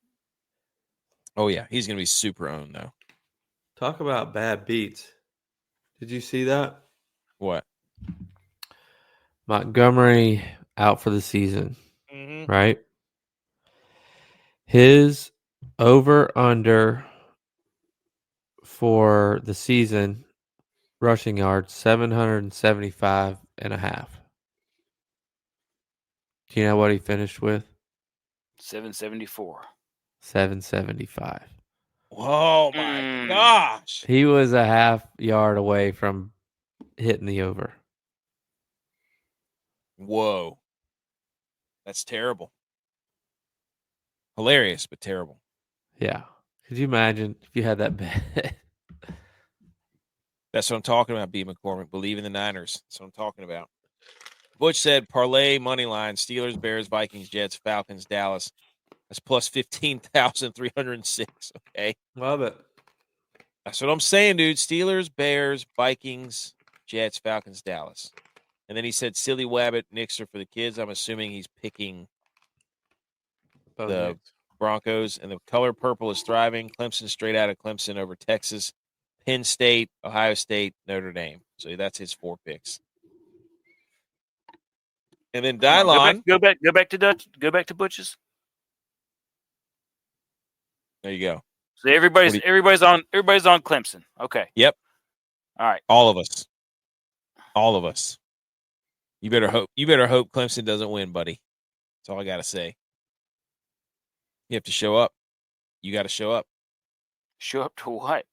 Oh, yeah. He's going to be super owned, though. Talk about bad beats. Did you see that? What? Montgomery out for the season, Mm-hmm. right? His over-under for the season rushing yards, 775.5. Do you know what he finished with? 774. 775. Oh, my gosh. He was a half yard away from hitting the over. Whoa. That's terrible. Hilarious, but terrible. Yeah. Could you imagine if you had that bet? That's what I'm talking about, B. McCormick. Believe in the Niners. That's what I'm talking about. Butch said parlay money line, Steelers, Bears, Vikings, Jets, Falcons, Dallas. That's plus 15,306. Okay. Love it. That's what I'm saying, dude. Steelers, Bears, Vikings, Jets, Falcons, Dallas. And then he said Silly Wabbit, Knicks are for the kids. I'm assuming he's picking the Broncos. And the color purple is thriving. Clemson straight out of Clemson over Texas. Penn State, Ohio State, Notre Dame. So that's his 4 picks. And then Dylon. Go back to Butch's. There you go. So everybody's on Clemson. Okay. Yep. All right. All of us. All of us. You better hope Clemson doesn't win, buddy. That's all I gotta say. You have to show up. You gotta show up. Show up to what?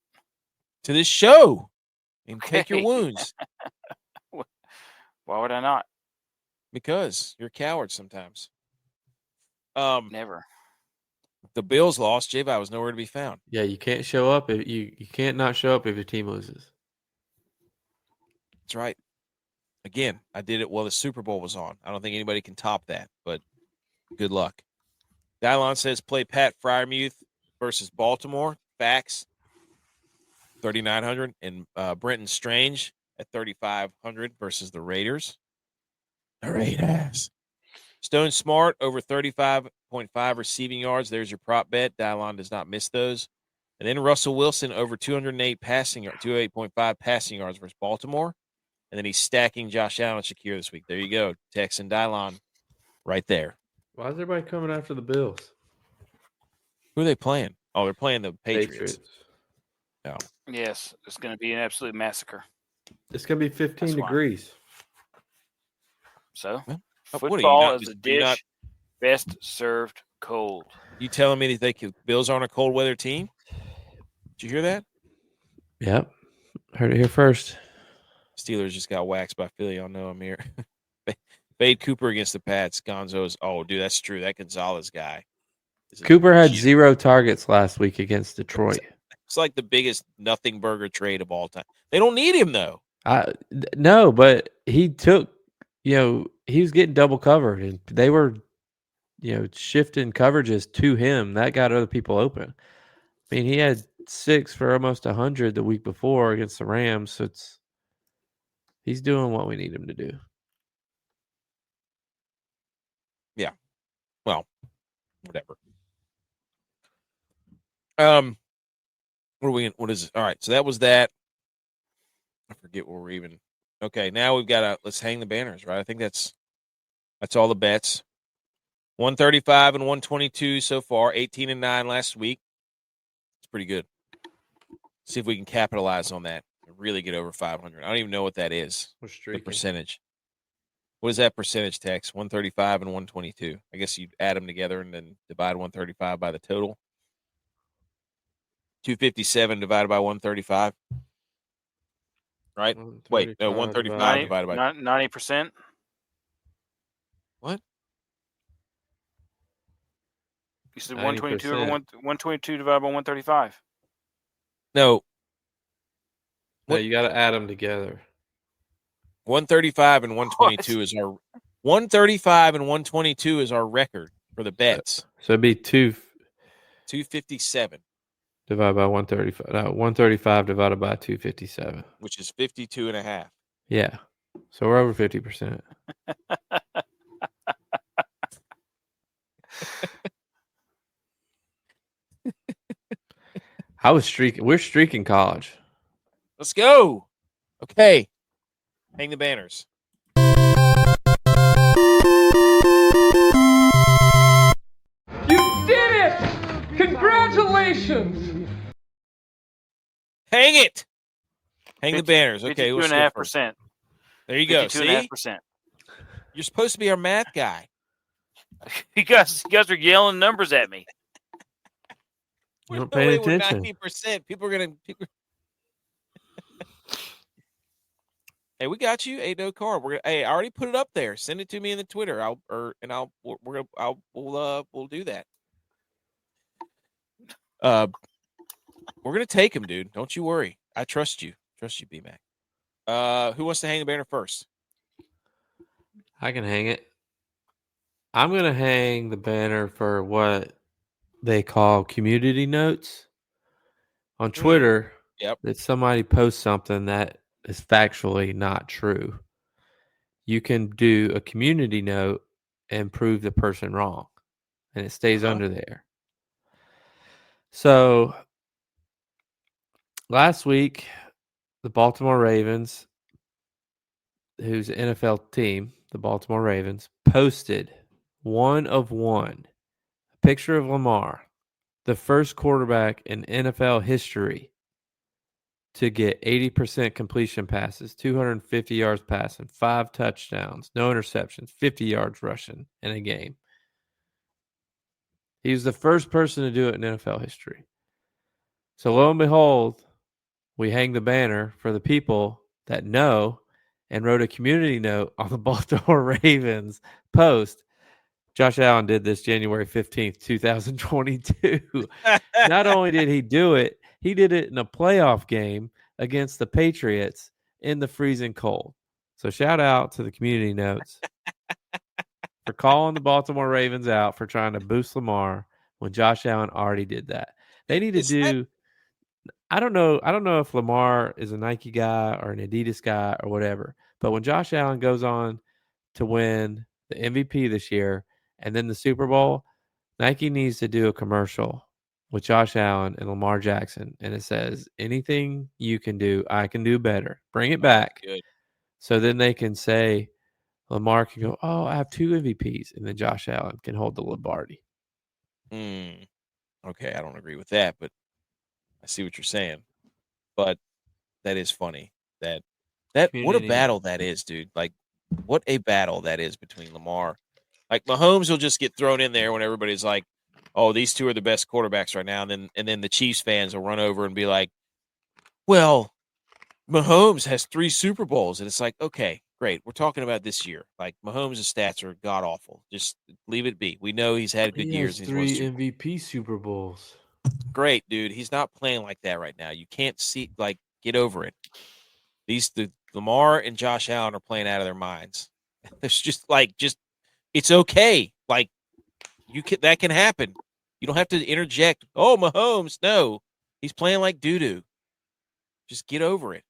To this show. And take your wounds. Why would I not? Because you're a coward sometimes. Never. The Bills lost. J-Vi was nowhere to be found. Yeah, you can't show up if you can't not show up if your team loses. That's right. Again, I did it while the Super Bowl was on. I don't think anybody can top that, but good luck. Dylon says play Pat Fryermuth versus Baltimore. Facts. 3,900. And Brenton Strange at 3,500 versus the Raiders. The Raiders. Stone Smart over 35.5 receiving yards. There's your prop bet. Dylon does not miss those. And then Russell Wilson over 208.5 passing yards versus Baltimore. And then he's stacking Josh Allen and Shakir this week. There you go. Tex and Dylon right there. Why is everybody coming after the Bills? Who are they playing? Oh, they're playing the Patriots. No. Yes, it's going to be an absolute massacre. It's going to be 15 degrees. So, what are you, football is a dish best served cold. You telling me that Bills aren't a cold weather team? Did you hear that? Yep. Heard it here first. Steelers just got waxed by Philly. I'll know I'm here. Fade Cooper against the Pats. Gonzo's. Oh, dude, that's true. That Gonzalez guy. Cooper had 0 targets last week against Detroit. It's like the biggest nothing burger trade of all time. They don't need him, though. No, but he took, he was getting double covered, and they were, shifting coverages to him. That got other people open. I mean, he had 6 for almost 100 the week before against the Rams, so he's doing what we need him to do. Yeah. Well, whatever. What is it? All right. So that was that. I forget where we're even. Okay. Now we've got let's hang the banners, right? I think that's all the bets. 135 and 122 so far, 18 and 9 last week. It's pretty good. See if we can capitalize on that and really get over 500. I don't even know what that is. The percentage. What is that percentage, Tex? 135 and 122. I guess you add them together and then divide 135 by the total. 257 divided by 135. Right? Wait, no, 135 divided by 90%. What? You said 122 over 122 divided by 135. No. No, you got to add them together. 135 and 122 is our 135 and 122 is our record for the bets. So it'd be 257 divided by 135. 135 divided by 257, which is 52 and a half. Yeah. So we're over 50%. I was streaking. We're streaking college. Let's go. Okay. Hang the banners. You did it! Congratulations! Hang it. Hang the banners. Okay. 52.5%. There you go. See? 52.5%. You're supposed to be our math guy. You guys are yelling numbers at me. You don't pay attention. 90%. People are going to. Hey, we got you. Hey, no card. I already put it up there. Send it to me in the Twitter. We'll do that. We're gonna take him, dude. Don't you worry. I trust you. Trust you, B-Mac. Who wants to hang the banner first? I can hang it. I'm gonna hang the banner for what they call community notes on Twitter. Yep. That somebody posts something that is factually not true. You can do a community note and prove the person wrong, and it stays under there. So last week, the Baltimore Ravens, who's an NFL team, the Baltimore Ravens, posted 1 of 1, a picture of Lamar, the first quarterback in NFL history to get 80% completion passes, 250 yards passing, 5 touchdowns, no interceptions, 50 yards rushing in a game. He was the first person to do it in NFL history. So lo and behold, we hang the banner for the people that know and wrote a community note on the Baltimore Ravens post. Josh Allen did this January 15th, 2022. Not only did he do it, he did it in a playoff game against the Patriots in the freezing cold. So shout out to the community notes for calling the Baltimore Ravens out for trying to boost Lamar when Josh Allen already did that. They need to do I don't know if Lamar is a Nike guy or an Adidas guy or whatever, but when Josh Allen goes on to win the MVP this year and then the Super Bowl, Nike needs to do a commercial with Josh Allen and Lamar Jackson, and it says, anything you can do, I can do better. Bring it back. Good. So then they can say, Lamar can go, oh, I have 2 MVPs, and then Josh Allen can hold the Lombardi. Okay, I don't agree with that, but I see what you're saying. But that is funny. That what a battle that is, dude. Like, what a battle that is between Lamar. Like, Mahomes will just get thrown in there when everybody's like, oh, these two are the best quarterbacks right now. And then the Chiefs fans will run over and be like, well, Mahomes has 3 Super Bowls. And it's like, okay, great. We're talking about this year. Like, Mahomes' stats are god-awful. Just leave it be. We know he's had good years. He has 3 MVP Super Bowls. Great, dude. He's not playing like that right now. You can't see, like, get over it. The Lamar and Josh Allen are playing out of their minds. It's just it's okay. Like, that can happen. You don't have to interject. Oh, Mahomes, no, he's playing like doo-doo. Just get over it.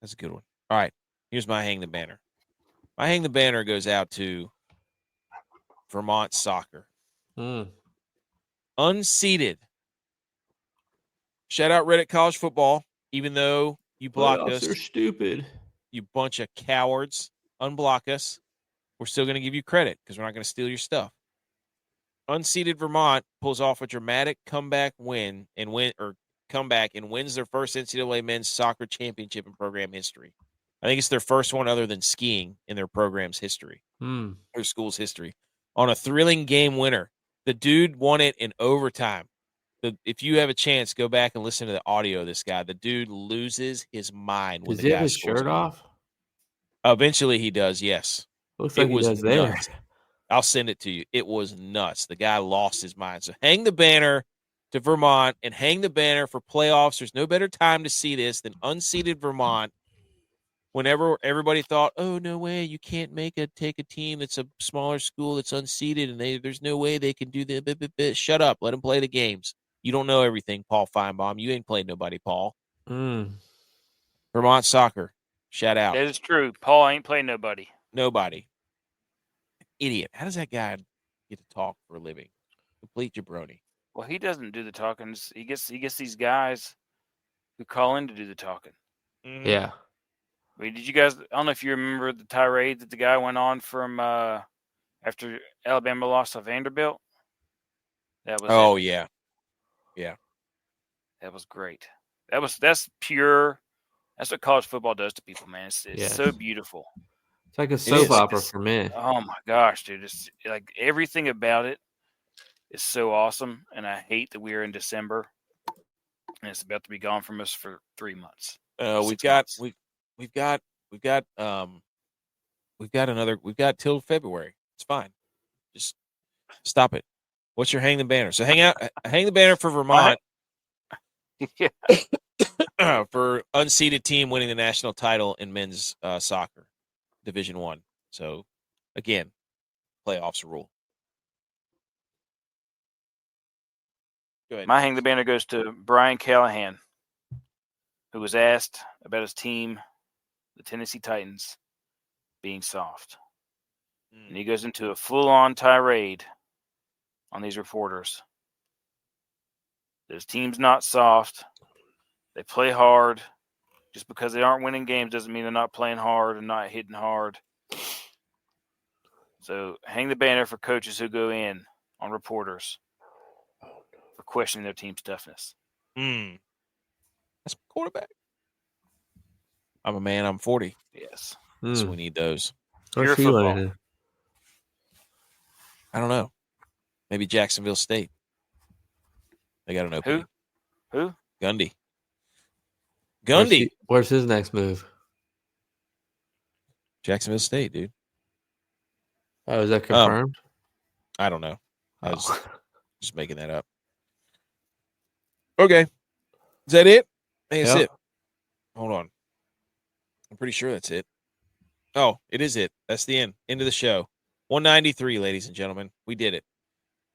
That's a good one. All right, here's my hang the banner. My hang the banner goes out to Vermont soccer. Unseeded. Shout out Reddit College Football. Even though you blocked us, They're stupid. You bunch of cowards. Unblock us. We're still going to give you credit because we're not going to steal your stuff. Unseeded Vermont pulls off a dramatic comeback wins their first NCAA men's soccer championship in program history. I think it's their first one other than skiing in their program's history, their school's history, on a thrilling game winner. The dude won it in overtime. If you have a chance, go back and listen to the audio of this guy. The dude loses his mind when Does he have his shirt off? Eventually he does, yes. Looks like he does there. I'll send it to you. It was nuts. The guy lost his mind. So hang the banner to Vermont and hang the banner for playoffs. There's no better time to see this than unseeded Vermont. Whenever everybody thought, oh, no way, you can't take a team that's a smaller school that's unseeded and there's no way they can do that. Shut up. Let them play the games. You don't know everything, Paul Feinbaum. You ain't played nobody, Paul. Vermont soccer. Shout out. That is true. Paul ain't played nobody. Nobody. Idiot. How does that guy get to talk for a living? Complete jabroni. Well, he doesn't do the talking. He gets these guys who call in to do the talking. Mm-hmm. Yeah. I mean, did you guys? I don't know if you remember the tirade that the guy went on from after Alabama lost to Vanderbilt. That was yeah. That was great. That's pure. That's what college football does to people, man. It's so beautiful. It's like a soap opera for men. Oh my gosh, dude! It's like everything about it is so awesome, and I hate that we are in December and it's about to be gone from us for 3 months. We've got till February. It's fine. Just stop it. What's your hang the banner? So hang the banner for Vermont. For unseeded team winning the national title in men's soccer, Division I. So again, playoffs rule. Go ahead. My hang the banner goes to Brian Callahan, who was asked about his team, the Tennessee Titans, being soft. And he goes into a full-on tirade on these reporters. His team's not soft. They play hard. Just because they aren't winning games doesn't mean they're not playing hard and not hitting hard. So hang the banner for coaches who go in on reporters for questioning their team's toughness. That's my quarterback. I'm a man. I'm 40. Yes. So we need those. Where's Pure he football. winning? I don't know. Maybe Jacksonville State. They got an opening. Who? Gundy. Where's his next move? Jacksonville State, dude. Oh, is that confirmed? I don't know. I was Oh. just making that up. Okay. Is that it? I think that's Yeah. it. Hold on. I'm pretty sure that's it. Oh, it is it. That's the end. End of the show. 193, ladies and gentlemen. We did it.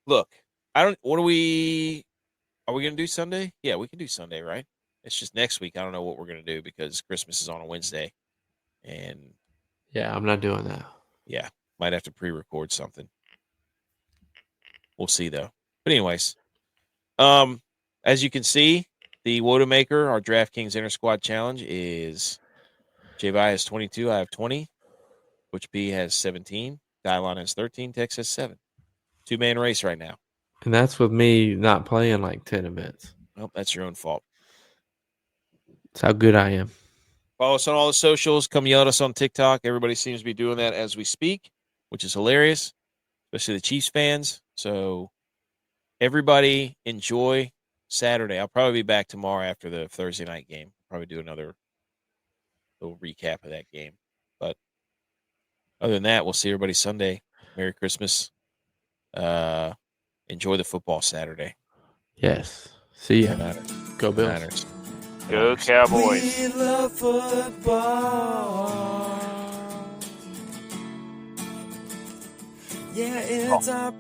Look, are we going to do Sunday? Yeah, we can do Sunday, right? It's just next week. I don't know what we're going to do because Christmas is on a Wednesday. And Yeah, I'm not doing that. yeah, might have to pre-record something. We'll see though. But anyways, as you can see, the WOAT-A-MAKER, our DraftKings Inter Squad Challenge is J-Vi has 22, I have 20. Butch P has 17, Dylon has 13, Tex has 7. 2-man race right now. And that's with me not playing like 10 events. Well, that's your own fault. That's how good I am. Follow us on all the socials. Come yell at us on TikTok. Everybody seems to be doing that as we speak, which is hilarious, especially the Chiefs fans. So everybody enjoy Saturday. I'll probably be back tomorrow after the Thursday night game. Probably do another little recap of that game. But other than that, we'll see everybody Sunday. Merry Christmas. Enjoy the football Saturday. Yes. See ya. Niners. Go Bills. Niners. Go Cowboys. We love football. Yeah, it's our